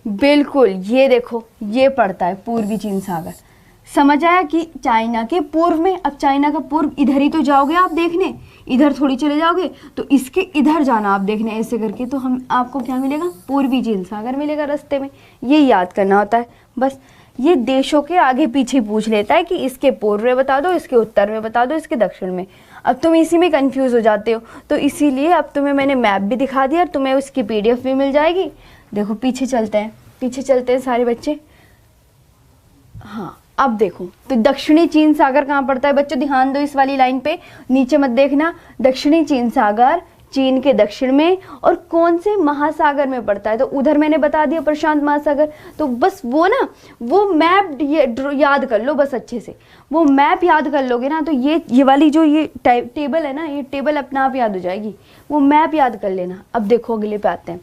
Speaker 1: बिल्कुल, ये देखो ये पड़ता है पूर्वी चीन सागर। समझ आया कि चाइना के पूर्व में। अब चाइना का पूर्व इधर ही तो जाओगे आप देखने, इधर थोड़ी चले जाओगे, तो इसके इधर जाना आप देखने ऐसे करके, तो हम आपको क्या मिलेगा, पूर्वी चीन सागर मिलेगा रास्ते में। ये याद करना होता है बस। ये देशों के आगे पीछे पूछ लेता है कि इसके पूर्व में बता दो, इसके उत्तर में बता दो, इसके दक्षिण में। अब तुम इसी में कंफ्यूज हो जाते हो, तो इसीलिए अब तुम्हें मैंने मैप भी दिखा दिया और तुम्हें उसकी PDF भी मिल जाएगी। देखो पीछे चलते हैं, पीछे चलते हैं सारे बच्चे। हाँ अब देखो, तो दक्षिणी चीन सागर कहाँ पड़ता है बच्चों, ध्यान दो इस वाली लाइन पे, नीचे मत देखना। दक्षिणी चीन सागर चीन के दक्षिण में, और कौन से महासागर में पड़ता है, तो उधर मैंने बता दिया प्रशांत महासागर। तो बस वो ना, वो मैप याद कर लो बस अच्छे से। वो मैप याद कर लोगे ना, तो ये वाली जो ये टेबल है ना, ये टेबल अपने आप याद हो जाएगी। वो मैप याद कर लेना। अब देखो अगले पे आते हैं।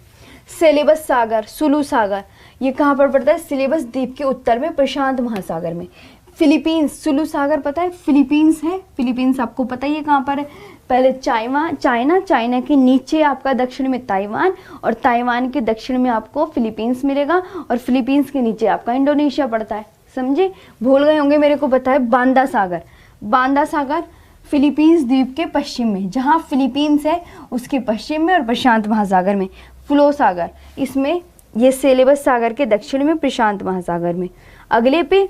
Speaker 1: सेलेबस सागर, सुलू सागर, ये कहाँ पर पड़ता है, सिलेबस द्वीप के उत्तर में प्रशांत महासागर में। फिलीपींस, सुलू सागर पता है फिलीपींस है, फिलीपींस आपको पता ही है कहाँ पर है। पहले चाइना के नीचे आपका दक्षिण में ताइवान, और ताइवान के दक्षिण में आपको फिलीपींस मिलेगा, और फिलीपींस के नीचे आपका इंडोनेशिया पड़ता है। समझे, भूल गए होंगे मेरे को पता है। बांदा सागर, बांदा सागर फिलीपींस द्वीप के पश्चिम में, जहाँ फिलीपींस है उसके पश्चिम में और प्रशांत महासागर में। फ्लो सागर, इसमें ये सेलेबस सागर के दक्षिण में, प्रशांत महासागर में। अगले पे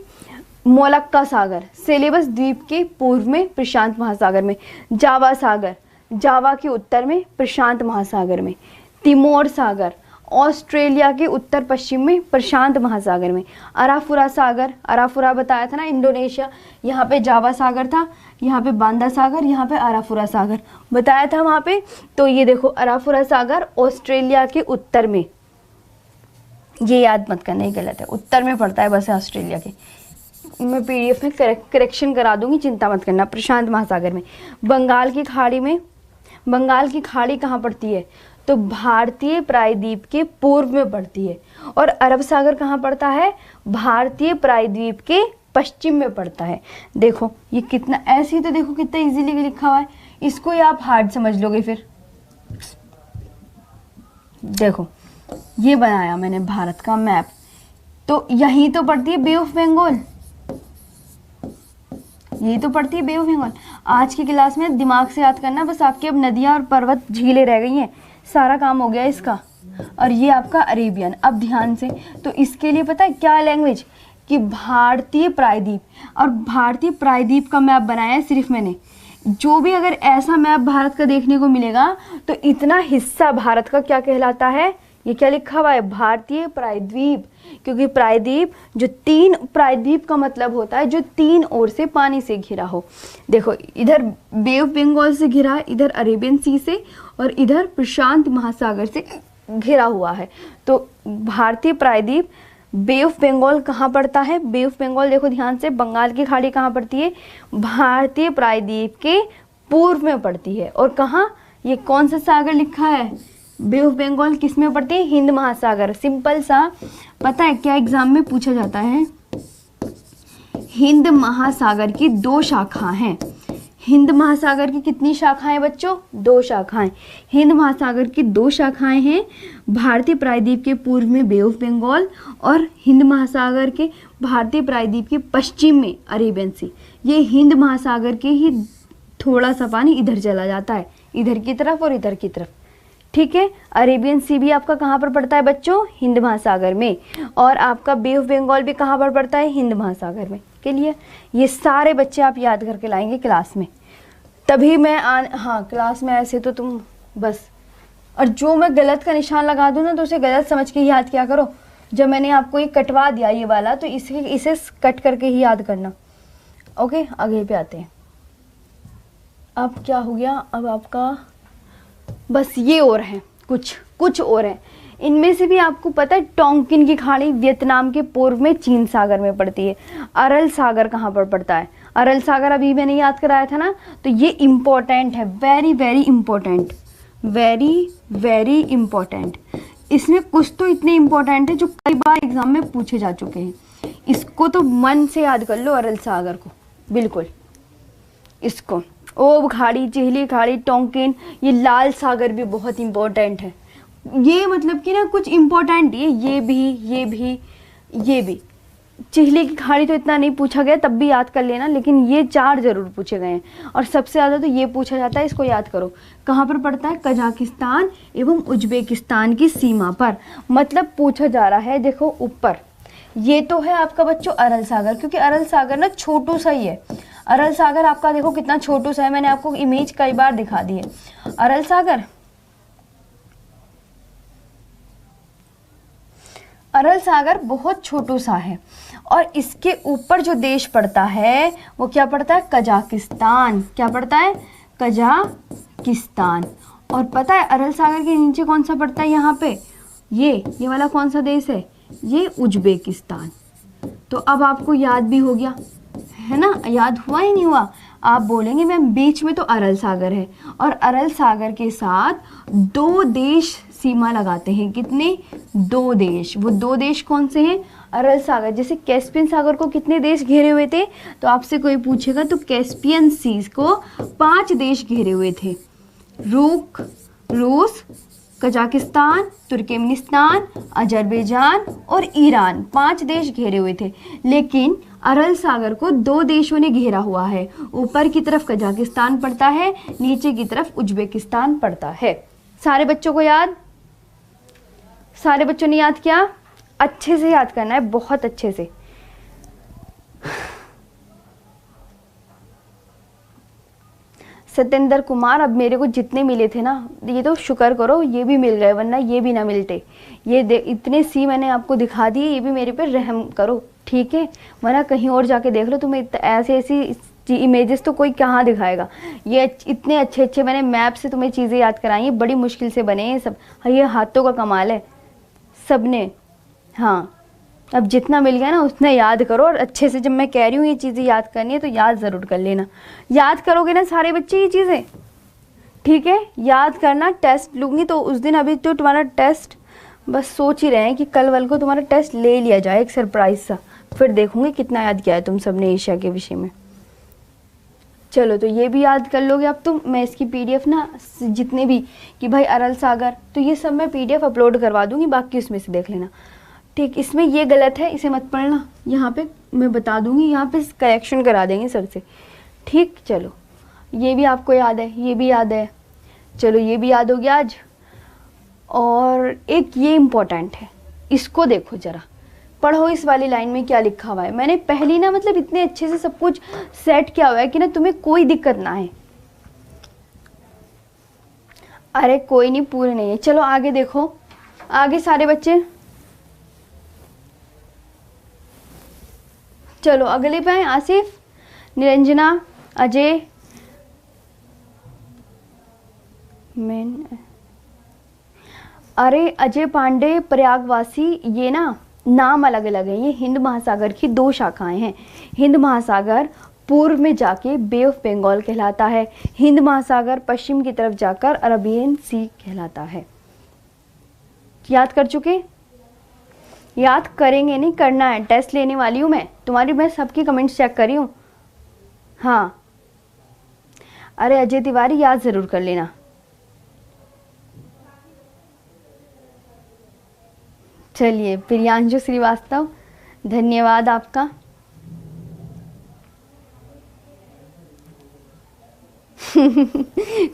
Speaker 1: मोलक्का सागर, सेलेबस द्वीप के पूर्व में, प्रशांत महासागर में। जावा सागर जावा के उत्तर में प्रशांत महासागर में, तिमोर सागर ऑस्ट्रेलिया के उत्तर पश्चिम में प्रशांत महासागर में, अराफुरा सागर, अराफुरा बताया था ना इंडोनेशिया, यहाँ पे जावा सागर था, यहाँ पे बांदा सागर, यहाँ पे अराफुरा सागर बताया था वहाँ पे। तो ये देखो अराफुरा सागर ऑस्ट्रेलिया के उत्तर में, ये याद मत करना, ये गलत है, उत्तर में पड़ता है बस ऑस्ट्रेलिया के। मैं पीडीएफ में करेक्शन करा दूंगी, चिंता मत करना। प्रशांत महासागर में, बंगाल की खाड़ी में, बंगाल की खाड़ी कहाँ पड़ती है? तो भारतीय प्रायद्वीप के पूर्व में पड़ती है। और अरब सागर कहाँ पड़ता है? भारतीय प्रायद्वीप के पश्चिम में पड़ता है। देखो ये कितना, ऐसे ही तो देखो कितना इजीली लिखा हुआ है, इसको ही आप हार्ड समझ लोगे फिर। देखो ये बनाया मैंने भारत का मैप, तो यही तो पड़ती है बे ऑफ बंगाल, यही तो पड़ती है बे ऑफ बंगाल। आज की क्लास में दिमाग से याद करना, बस आपकी अब नदियाँ और पर्वत झीलें रह गई हैं, सारा काम हो गया इसका। और ये आपका अरेबियन, अब ध्यान से, तो इसके लिए पता है क्या लैंग्वेज, कि भारतीय प्रायद्वीप, और भारतीय प्रायद्वीप का मैप बनाया है सिर्फ मैंने। जो भी अगर ऐसा मैप भारत का देखने को मिलेगा तो इतना हिस्सा भारत का क्या कहलाता है? ये क्या लिखा हुआ है? भारतीय प्रायद्वीप। क्योंकि प्रायद्वीप, जो तीन, प्रायद्वीप का मतलब होता है जो तीन ओर से पानी से घिरा हो। देखो इधर बे ऑफ बंगाल से घिरा है, इधर अरेबियन सी से, और इधर प्रशांत महासागर से घिरा हुआ है। तो भारतीय प्रायद्वीप, बे ऑफ बंगाल कहाँ पड़ता है? बे ऑफ बंगाल देखो ध्यान से, बंगाल की खाड़ी कहाँ पड़ती है? भारतीय प्रायद्वीप के पूर्व में पड़ती है। और कहाँ, ये कौन सा सागर लिखा है? बे ऑफ बंगाल किस में पड़ती है? हिंद महासागर। सिंपल सा, पता है क्या एग्जाम में पूछा जाता है? हिंद महासागर की दो शाखाएं हैं। हिंद महासागर की कितनी शाखाएं बच्चों? दो शाखाएं। हिंद महासागर की दो शाखाएं हैं, भारतीय प्रायद्वीप के पूर्व में बे ऑफ बंगाल, और हिंद महासागर के भारतीय प्रायद्वीप के पश्चिम में अरेबियन सी। ये हिंद महासागर के ही थोड़ा सा पानी इधर चला जाता है, इधर की तरफ और इधर की तरफ, ठीक है। अरेबियन सी भी आपका कहाँ पर पड़ता है बच्चों? हिंद महासागर में। और आपका बे ऑफ बंगाल भी कहाँ पर पड़ता है? हिंद महासागर में। के लिए ये सारे बच्चे आप याद करके लाएंगे क्लास में, तभी मैं हाँ क्लास में ऐसे तो तुम बस, और जो मैं गलत का निशान लगा दूँ ना तो उसे गलत समझ के ही याद किया करो। जब मैंने आपको ये कटवा दिया ये वाला, तो इसे कट करके ही याद करना। ओके, आगे पे आते हैं। अब क्या हो गया? अब आपका बस ये और हैं, कुछ और हैं। इनमें से भी आपको पता है टोंकिन की खाड़ी वियतनाम के पूर्व में चीन सागर में पड़ती है। अरल सागर कहाँ पर पड़ता है? अरल सागर अभी मैंने याद कराया था ना, तो ये इम्पोर्टेंट है, very very important, very very important. इसमें कुछ तो इतने इम्पोर्टेंट है जो कई बार एग्जाम में पूछे जा चुके हैं। इसको तो मन से याद कर लो, अरल सागर को बिल्कुल। इसको ओब खाड़ी, चिहली खाड़ी, टोंकिन, ये लाल सागर भी बहुत इम्पोर्टेंट है। ये मतलब कि ना कुछ इम्पोर्टेंट ये भी। चिहली की खाड़ी तो इतना नहीं पूछा गया, तब भी याद कर लेना, लेकिन ये चार जरूर पूछे गए हैं। और सबसे ज़्यादा तो ये पूछा जाता है, इसको याद करो। कहाँ पर पड़ता है? कजाकिस्तान एवं उज्बेकिस्तान की सीमा पर। मतलब पूछा जा रहा है, देखो ऊपर ये तो है आपका बच्चों अरल सागर, क्योंकि अरल सागर ना छोटू सा ही है। अरल सागर आपका देखो कितना छोटू सा है, मैंने आपको इमेज कई बार दिखा दी है। अरल सागर, अरल सागर बहुत छोटू सा है, और इसके ऊपर जो देश पड़ता है वो क्या पड़ता है? कजाकिस्तान। क्या पड़ता है? कजाकिस्तान। और पता है अरल सागर के नीचे कौन सा पड़ता है? यहाँ पे ये वाला कौन सा देश है? ये उज्बेकिस्तान। तो अब आपको याद भी हो गया है ना? याद हुआ ही नहीं हुआ? आप बोलेंगे मैम बीच में तो अरल सागर है, और अरल सागर के साथ दो देश सीमा लगाते हैं। कितने? दो देश। वो दो देश कौन से हैं? अरल सागर। जैसे कैस्पियन सागर को कितने देश घेरे हुए थे? तो आपसे कोई पूछेगा तो कैस्पियन सीज को 5 देश घेरे हुए थे। रूस, कजाकिस्तान, तुर्कमेनिस्तान, अजरबैजान और ईरान, 5 देश घेरे हुए थे। लेकिन अरल सागर को 2 देशों ने घेरा हुआ है। ऊपर की तरफ कजाकिस्तान पड़ता है, नीचे की तरफ उज्बेकिस्तान पड़ता है। सारे बच्चों को याद? सारे बच्चों ने याद किया? अच्छे से याद करना है, बहुत अच्छे से। सत्येंद्र कुमार, अब मेरे को जितने मिले थे ना, ये तो शुक्र करो ये भी मिल गए, वरना ये भी ना मिलते। ये इतने सी मैंने आपको दिखा दिए, ये भी मेरे पे रहम करो, ठीक है, वरना कहीं और जाके देख लो, तुम्हें ऐसे ऐसी इमेजेस तो कोई कहाँ दिखाएगा। ये इतने अच्छे अच्छे मैंने मैप से तुम्हें चीज़ें याद कराई हैं, बड़ी मुश्किल से बने हैं सब, ये हाथों का कमाल है सबने। हाँ, अब जितना मिल गया ना उतना याद करो, और अच्छे से, जब मैं कह रही हूँ ये चीज़ें याद करनी है तो याद ज़रूर कर लेना। याद करोगे ना सारे बच्चे ये चीज़ें, ठीक है, याद करना। टेस्ट लूँगी तो उस दिन, अभी तो तुम्हारा टेस्ट बस सोच ही रहे हैं कि कल वाल को तुम्हारा टेस्ट ले लिया जाए, एक सरप्राइज सा, फिर देखूंगी कितना याद किया है तुम सबने एशिया के विषय में। चलो, तो ये भी याद कर लोगे अब तुम। मैं इसकी पीडीएफ ना, जितने भी कि भाई अरल सागर, तो ये सब मैं पीडीएफ अपलोड करवा दूंगी, बाकी उसमें से देख लेना, ठीक। इसमें ये गलत है, इसे मत पढ़ना, यहाँ पे मैं बता दूंगी, यहाँ पे करेक्शन करा देंगे सर से, ठीक। चलो, ये भी आपको याद है, ये भी याद है, चलो ये भी याद हो गया आज। और एक ये इम्पोर्टेंट है, इसको देखो जरा, पढ़ो इस वाली लाइन में क्या लिखा हुआ है। मैंने पहली ना, मतलब इतने अच्छे से सब कुछ सेट किया हुआ है कि ना तुम्हें कोई दिक्कत ना है। अरे कोई नहीं, पूरे नहीं है। चलो आगे देखो, आगे सारे बच्चे, चलो अगले पे आए। आसिफ, निरंजना, अजय, अरे अजय पांडे, प्रयागवासी, ये ना नाम अलग अलग है। ये हिंद महासागर की 2 शाखाएं हैं। हिंद महासागर पूर्व में जाके बे ऑफ बंगाल कहलाता है, हिंद महासागर पश्चिम की तरफ जाकर अरेबियन सी कहलाता है। याद कर चुके? याद करेंगे नहीं, करना है, टेस्ट लेने वाली हूँ मैं तुम्हारी, मैं सबकी कमेंट्स चेक कर रही हूँ। हाँ, अरे अजय तिवारी याद ज़रूर कर लेना। चलिए, प्रियांशु श्रीवास्तव, धन्यवाद आपका।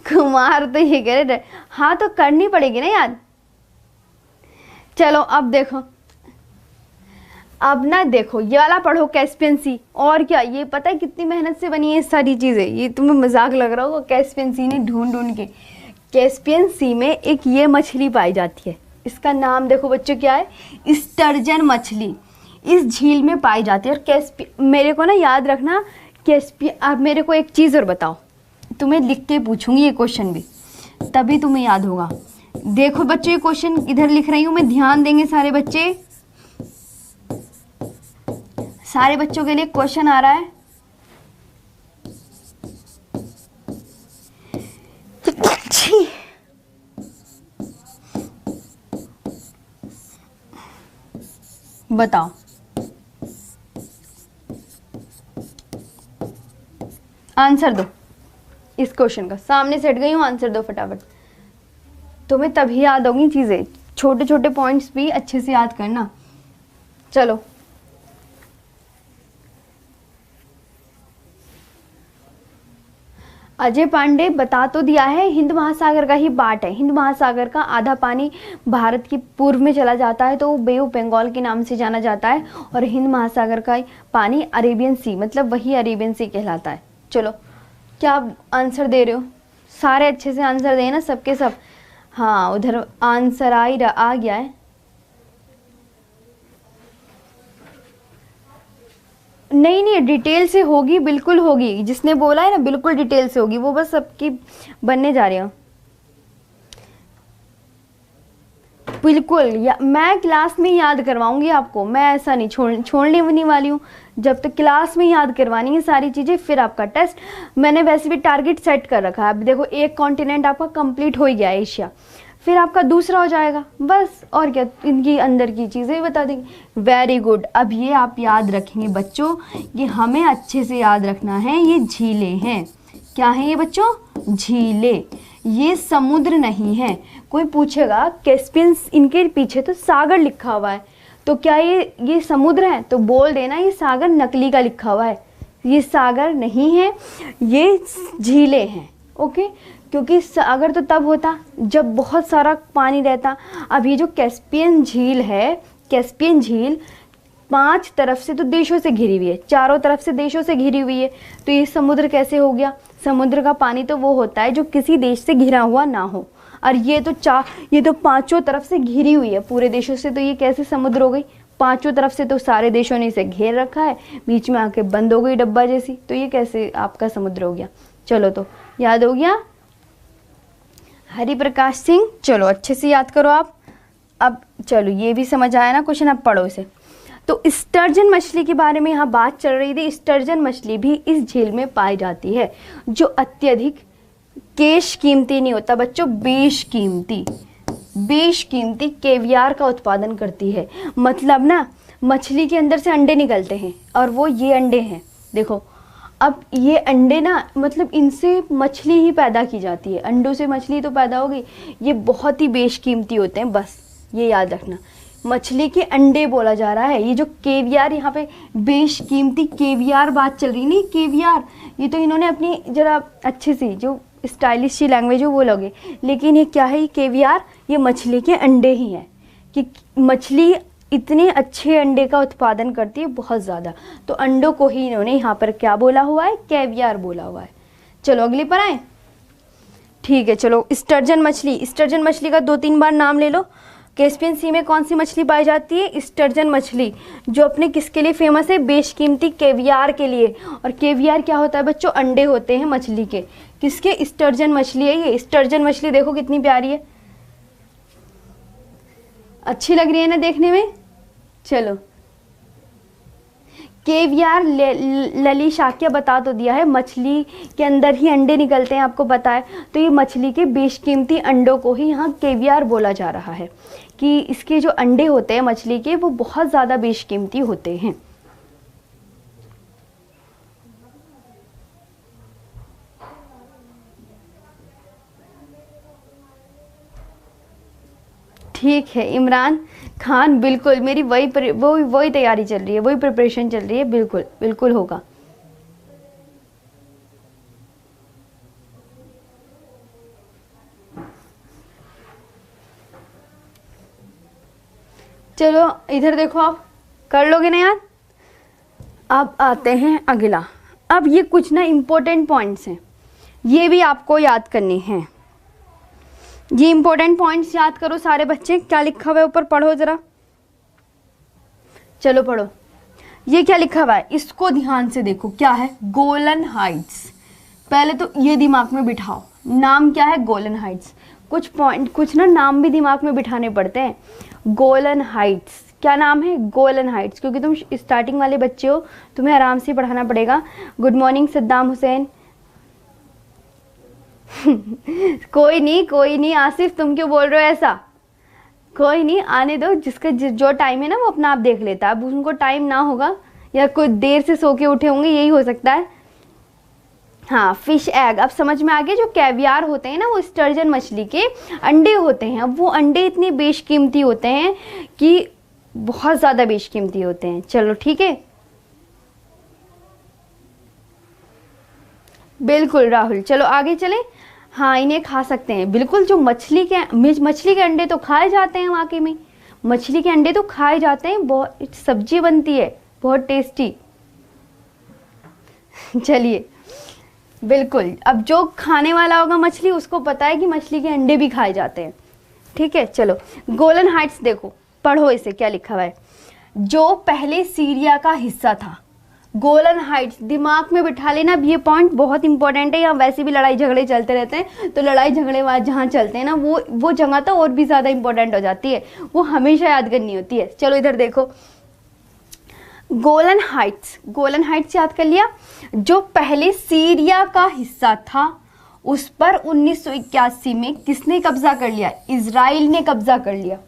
Speaker 1: कुमार तो ये कह रहे, हाँ तो करनी पड़ेगी ना याद। चलो अब देखो, अब ना देखो ये वाला पढ़ो, कैस्पियन सी। और क्या, ये पता है कितनी मेहनत से बनी है सारी चीज़ें, ये तुम्हें मजाक लग रहा होगा। कैस्पियन सी ने ढूंढ ढूंढ के, कैस्पियन सी में एक ये मछली पाई जाती है, इसका नाम देखो बच्चों क्या है, स्टर्जन मछली, इस झील में पाई जाती है। और कैस्पियन, मेरे को ना याद रखना कैस्पियन। आप मेरे को एक चीज़ और बताओ, तुम्हें लिख के पूछूंगी ये क्वेश्चन भी, तभी तुम्हें याद होगा। देखो बच्चों, ये क्वेश्चन इधर लिख रही हूँ मैं, ध्यान देंगे सारे बच्चे, सारे बच्चों के लिए क्वेश्चन आ रहा है। बताओ, आंसर दो इस क्वेश्चन का। सामने सेट गई हूँ, आंसर दो फटाफट, तुम्हें तभी याद होंगी चीजें। छोटे छोटे पॉइंट्स भी अच्छे से याद करना। चलो, अजय पांडे बता तो दिया है, हिंद महासागर का ही पार्ट है। हिंद महासागर का आधा पानी भारत की पूर्व में चला जाता है, तो वो बे ऑफ बंगाल के नाम से जाना जाता है। और हिंद महासागर का पानी अरेबियन सी, मतलब वही अरेबियन सी कहलाता है। चलो, क्या आप आंसर दे रहे हो? सारे अच्छे से आंसर देना, सबके सब। हाँ, उधर आंसर आ गया है। नहीं नहीं, डिटेल से होगी, बिल्कुल होगी, जिसने बोला है ना बिल्कुल डिटेल से होगी, वो बस सबकी बनने जा रही हूँ बिल्कुल। मैं क्लास में याद करवाऊंगी आपको, मैं ऐसा नहीं छोड़ने नहीं वाली हूँ। जब तक क्लास में याद करवानी है सारी चीज़ें, फिर आपका टेस्ट। मैंने वैसे भी टारगेट सेट कर रखा है। अब देखो, एक कॉन्टिनेंट आपका कंप्लीट हो ही गया, एशिया, फिर आपका दूसरा हो जाएगा बस। और क्या, इनकी अंदर की चीज़ें बता देंगे। Very good. अब ये आप याद रखेंगे बच्चों, ये हमें अच्छे से याद रखना है। ये झीलें हैं। क्या है ये बच्चों? झीलें। ये समुद्र नहीं है। कोई पूछेगा कैस्पियन, इनके पीछे तो सागर लिखा हुआ है, तो क्या ये समुद्र है? तो बोल देना ये सागर नकली का लिखा हुआ है, ये सागर नहीं है, ये झीलें हैं। ओके, क्योंकि सागर तो तब होता जब बहुत सारा पानी रहता। अब ये जो कैस्पियन झील है, कैस्पियन झील 5 तरफ से तो देशों से घिरी हुई है, चारों तरफ से देशों से घिरी हुई है, तो ये समुद्र कैसे हो गया? समुद्र का पानी तो वो होता है जो किसी देश से घिरा हुआ ना हो, और ये तो 5 तरफ से घिरी हुई है पूरे देशों से, तो ये कैसे समुद्र हो गई? 5 तरफ से तो सारे देशों ने इसे घेर रखा है, बीच में आके बंद हो गई डब्बा जैसी, तो ये कैसे आपका समुद्र हो गया? चलो तो याद हो गया हरिप्रकाश सिंह। चलो अच्छे से याद करो आप। अब चलो ये भी समझ आया ना क्वेश्चन, अब पढ़ो इसे। तो स्टर्जन मछली के बारे में यहाँ बात चल रही थी। स्टर्जन मछली भी इस झील में पाई जाती है, जो अत्यधिक केश कीमती नहीं होता बच्चों, बेशकीमती केवियार का उत्पादन करती है। मतलब ना मछली के अंदर से अंडे निकलते हैं, और वो ये अंडे हैं, देखो। अब ये अंडे ना, मतलब इनसे मछली ही पैदा की जाती है, अंडों से मछली तो पैदा होगी। ये बहुत ही बेशकीमती होते हैं, बस ये याद रखना। मछली के अंडे बोला जा रहा है। ये जो केवियार, यहाँ पे बेशकीमती केवियार बात चल रही नहीं, केवियार ये तो इन्होंने अपनी जरा अच्छी सी जो स्टाइलिश सी लैंग्वेज हो वो लगे, लेकिन ये क्या है? ये केवियार, ये मछली के अंडे ही हैं। कि मछली इतने अच्छे अंडे का उत्पादन करती है, बहुत ज़्यादा, तो अंडों को ही इन्होंने यहाँ पर क्या बोला हुआ है? केवियार बोला हुआ है। चलो अगली पर आए। ठीक है, चलो स्टर्जन मछली का 2-3 बार नाम ले लो। कैस्पियन सी में कौन सी मछली पाई जाती है? स्टर्जन मछली, जो अपने किसके लिए फेमस है? बेशकीमती केवियार के लिए। और केवियार क्या होता है बच्चों? अंडे होते हैं मछली के। किसके? स्टर्जन मछली है ये। स्टर्जन मछली देखो कितनी प्यारी है, अच्छी लग रही है ना देखने में। चलो केवियार ललिशाक्या बता तो दिया है, मछली के अंदर ही अंडे निकलते हैं, आपको पता है। तो ये मछली के बेशकीमती अंडों को ही यहाँ केवियार बोला जा रहा है, कि इसके जो अंडे होते हैं मछली के, वो बहुत ज़्यादा बेशकीमती होते हैं। ठीक है इमरान खान, बिल्कुल मेरी वही तैयारी चल रही है, वही प्रिपरेशन चल रही है, बिल्कुल बिल्कुल होगा। चलो इधर देखो, आप कर लोगे ना यार। अब आते हैं अगला। अब ये कुछ ना इम्पोर्टेंट पॉइंट्स हैं, ये भी आपको याद करने हैं। ये इंपॉर्टेंट पॉइंट्स याद करो सारे बच्चे। क्या लिखा हुआ है ऊपर, पढ़ो जरा। चलो पढ़ो, ये क्या लिखा हुआ है इसको ध्यान से देखो। क्या है? Golan Heights. पहले तो ये दिमाग में बिठाओ, नाम क्या है? Golan Heights. कुछ ना नाम भी दिमाग में बिठाने पड़ते हैं। गोलन हाइट्स, क्या नाम है? Golan Heights. क्योंकि तुम स्टार्टिंग वाले बच्चे हो, तुम्हें आराम से पढ़ाना पड़ेगा। Good morning Saddam Hussain. कोई नहीं आसिफ, तुम क्यों बोल रहे हो ऐसा? कोई नहीं, आने दो। जिसका जो टाइम है ना वो अपना आप देख लेता है। अब उनको टाइम ना होगा, या कोई देर से सो के उठे होंगे, यही हो सकता है। हाँ, फिश एग, अब समझ में आ गया। जो कैवियार होते हैं ना, वो स्टर्जन मछली के अंडे होते हैं। अब वो अंडे इतने बेशकीमती होते हैं कि बहुत ज़्यादा बेशकीमती होते हैं। चलो ठीक है, बिल्कुल राहुल। चलो आगे चलें। हाँ, इन्हें खा सकते हैं बिल्कुल। जो मछली के अंडे तो खाए जाते हैं, वाकई में मछली के अंडे तो खाए जाते हैं, बहुत सब्जी बनती है, बहुत टेस्टी। चलिए बिल्कुल, अब जो खाने वाला होगा मछली, उसको पता है कि मछली के अंडे भी खाए जाते हैं। ठीक है, चलो गोलन हाइट्स देखो, पढ़ो इसे क्या लिखा हुआ है। जो पहले सीरिया का हिस्सा था। गोलन हाइट्स दिमाग में बिठा लेना, अब ये पॉइंट बहुत इंपॉर्टेंट है। यहाँ वैसे भी लड़ाई झगड़े चलते रहते हैं, तो लड़ाई झगड़े जहाँ चलते हैं ना, वो जगह तो और भी ज़्यादा इंपॉर्टेंट हो जाती है, वो हमेशा याद करनी होती है। चलो इधर देखो, गोलन हाइट्स याद कर लिया। जो पहले सीरिया का हिस्सा था, उस पर 1981 में किसने कब्जा कर लिया? इजराइल ने कब्जा कर लिया।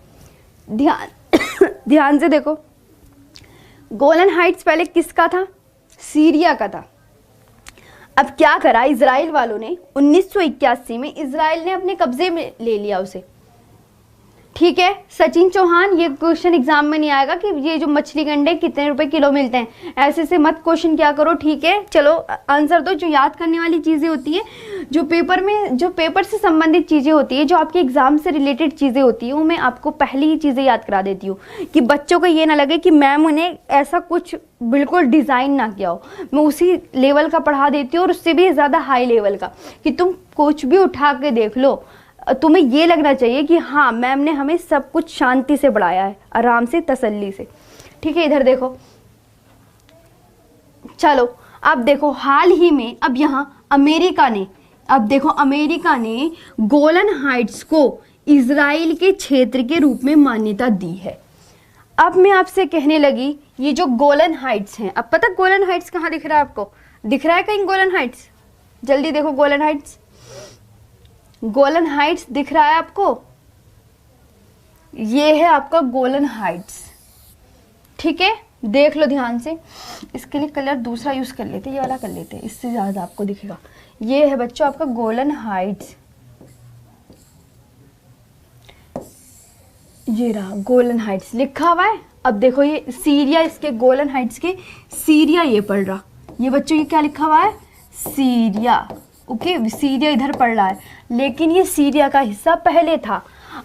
Speaker 1: ध्यान से देखो, गोलन हाइट्स पहले किसका था? सीरिया का था। अब क्या करा इजराइल वालों ने? 1981 में इजराइल ने अपने कब्जे में ले लिया उसे। ठीक है सचिन चौहान, ये क्वेश्चन एग्जाम में नहीं आएगा कि ये जो मछली के अंडे कितने रुपए किलो मिलते हैं, ऐसे से मत क्वेश्चन क्या करो, ठीक है। चलो आंसर दो। जो याद करने वाली चीजें होती है, जो पेपर में, जो पेपर से संबंधित चीजें होती है, जो आपके एग्जाम से रिलेटेड चीजें होती है, वो मैं आपको पहले ही चीजें याद करा देती हूँ कि बच्चों को ये ना लगे कि मैम उन्हें ऐसा कुछ बिल्कुल डिजाइन ना किया हो। मैं उसी लेवल का पढ़ा देती हूँ और उससे भी ज्यादा हाई लेवल का, कि तुम कुछ भी उठा के देख लो, तुम्हें ये लगना चाहिए कि हाँ मैम ने हमें सब कुछ शांति से पढ़ाया है, आराम से, तसल्ली से। ठीक है, इधर देखो। चलो अब देखो, हाल ही में अब यहाँ अमेरिका ने, अब देखो अमेरिका ने गोलन हाइट्स को इजराइल के क्षेत्र के रूप में मान्यता दी है। अब मैं आपसे कहने लगी, ये जो गोलन हाइट्स हैं, अब पता गोलन हाइट्स कहाँ दिख रहा है आपको? दिख रहा है कहीं गोलन हाइट्स? जल्दी देखो गोलन हाइट्स। गोलन हाइट्स दिख रहा है आपको? ये है आपका गोलन हाइट्स। ठीक है, देख लो ध्यान से। इसके लिए कलर दूसरा यूज कर लेते, ये वाला कर लेते, इससे ज्यादा आपको दिखेगा। ये है बच्चों आपका गोलन हाइट्स, ये रहा गोलन हाइट्स लिखा हुआ है। अब देखो ये सीरिया, इसके गोलन हाइट्स के सीरिया ये पढ़ रहा, ये बच्चों ये क्या लिखा हुआ है? सीरिया। ओके, सीरिया इधर पड़ रहा है, लेकिन ये सीरिया का हिस्सा पहले था।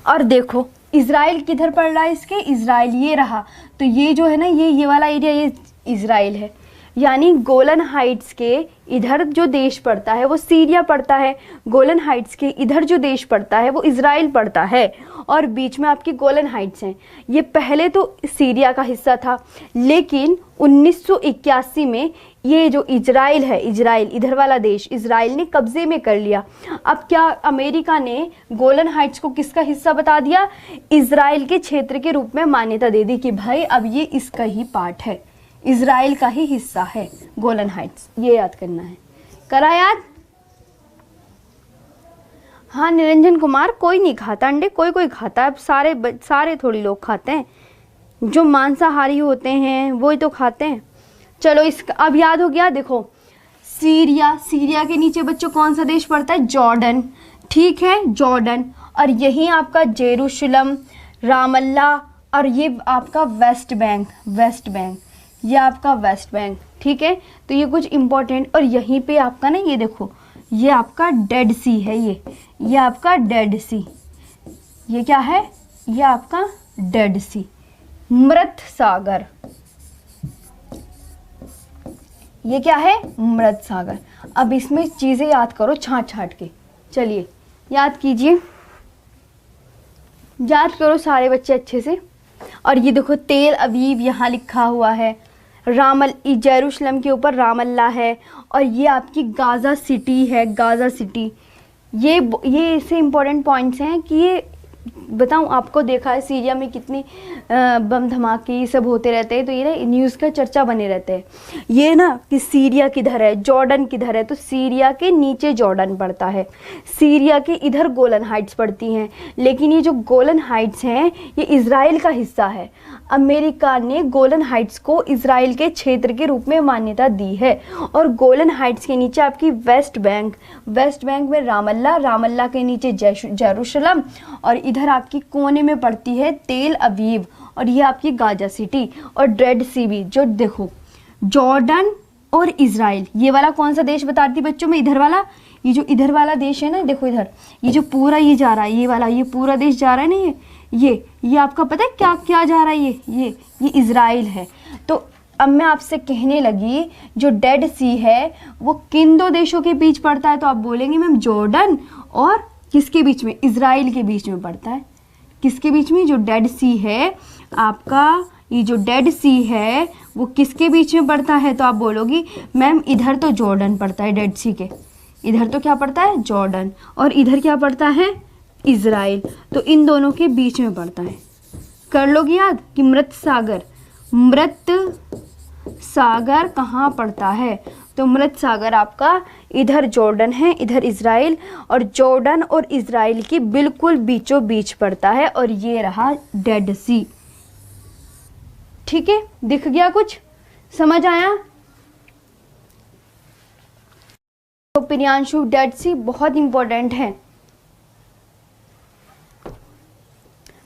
Speaker 1: और देखो इजराइल किधर पड़ रहा है? इसके इजराइल ये रहा, तो ये जो है ना, ये वाला एरिया ये इजराइल है। यानी गोलन हाइट्स के इधर जो देश पड़ता है वो सीरिया पड़ता है, गोलन हाइट्स के इधर जो देश पड़ता है वो इजराइल पड़ता है, और बीच में आपकी गोलन हाइट्स हैं। ये पहले तो सीरिया का हिस्सा था, लेकिन 1981 में ये जो इजराइल है, इजराइल इधर वाला देश, इजराइल ने कब्जे में कर लिया। अब क्या अमेरिका ने गोलन हाइट्स को किसका हिस्सा बता दिया? इजराइल के क्षेत्र के रूप में मान्यता दे दी कि भाई अब ये इसका ही पार्ट है, इजराइल का ही हिस्सा है गोलन हाइट्स। ये याद करना है। करा याद? हाँ निरंजन कुमार, कोई नहीं खाता अंडे, कोई कोई खाता है। अब सारे थोड़ी लोग खाते हैं, जो मांसाहारी होते हैं वही तो खाते हैं। चलो इसका अब याद हो गया। देखो सीरिया, सीरिया के नीचे बच्चों कौन सा देश पड़ता है? जॉर्डन। ठीक है, जॉर्डन। और यही आपका जेरूशलम, रामल्ला, और ये आपका वेस्ट बैंक, वेस्ट बैंक, ये आपका वेस्ट बैंक। ठीक है, तो ये कुछ इंपॉर्टेंट। और यहीं पे आपका ना, ये देखो, ये आपका डेड सी है, ये आपका डेड सी। ये क्या है? ये आपका डेड सी, मृत सागर। ये क्या है? मृत सागर। अब इसमें चीजें याद करो छांट छांट के। चलिए याद कीजिए, याद करो सारे बच्चे अच्छे से। और ये देखो तेल अवीव यहाँ लिखा हुआ है, जेरूशलम के ऊपर रामल्ला है, और ये आपकी गाजा सिटी है, गाजा सिटी। ये ऐसे इंपॉर्टेंट पॉइंट्स हैं कि ये बताऊं आपको, देखा है सीरिया में कितनी बम धमाके ये सब होते रहते हैं, तो ये ना न्यूज़ का चर्चा बने रहते हैं। ये ना कि सीरिया किधर है, जॉर्डन किधर है, तो सीरिया के नीचे जॉर्डन पड़ता है, सीरिया के इधर गोलन हाइट्स पड़ती हैं। लेकिन ये जो गोलन हाइट्स हैं ये इजराइल का हिस्सा है। अमेरिका ने गोलन हाइट्स को इजराइल के क्षेत्र के रूप में मान्यता दी है। और गोलन हाइट्स के नीचे आपकी वेस्ट बैंक, वेस्ट बैंक में रामल्ला, रामल्ला के नीचे जेरूशलम, और इधर आपकी कोने में पड़ती है तेल अवीव, और ये आपकी गाजा सिटी और डेड सी भी। जो देखो जॉर्डन और इजराइल, ये वाला कौन सा देश बताती बच्चों में? इधर वाला, ये जो इधर वाला देश है ना, देखो इधर ये जो पूरा ये जा रहा है, ये वाला, ये पूरा देश जा रहा है ना, ये आपका पता है क्या क्या जा रहा है? ये इजराइल है। तो अब मैं आपसे कहने लगी जो डेड सी है वो किन दो देशों के बीच पड़ता है? तो आप बोलेंगे मैम जॉर्डन और किसके बीच में? इजराइल के बीच में पड़ता है। किसके बीच में? जो डेड सी है आपका, ये जो डेड सी है वो किसके बीच में पड़ता है? तो आप बोलोगी मैम इधर तो जॉर्डन पड़ता है, डेड सी के इधर तो क्या पड़ता है? जॉर्डन। और इधर क्या पड़ता है? इजराइल। तो इन दोनों के बीच में पड़ता है। कर लोगे याद कि मृत सागर, मृत सागर कहाँ पड़ता है? तो मृत सागर आपका इधर जॉर्डन है, इधर इजराइल, और जॉर्डन और इजराइल की बिल्कुल बीचों बीच पड़ता है। और ये रहा डेड सी। ठीक है, दिख गया? कुछ समझ आया? तो प्रियांशु, डेड सी बहुत इंपॉर्टेंट है।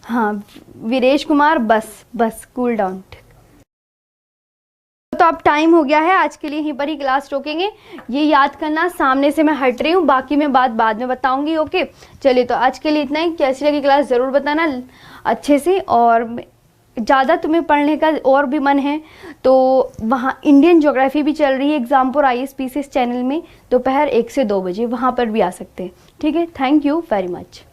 Speaker 1: हाँ, वीरेश कुमार, बस कूल डाउन। तो अब टाइम हो गया है, आज के लिए यहीं पर ही क्लास रोकेंगे। ये याद करना, सामने से मैं हट रही हूँ, बाकी मैं बात बाद में बताऊंगी। ओके, चलिए तो आज के लिए इतना ही। कैसी लगी क्लास ज़रूर बताना अच्छे से, और ज़्यादा तुम्हें पढ़ने का और भी मन है तो वहाँ इंडियन ज्योग्राफी भी चल रही है एग्जामपुर ISPCS चैनल में, दोपहर 1 से 2 बजे, वहाँ पर भी आ सकते हैं। ठीक है, थैंक यू वेरी मच।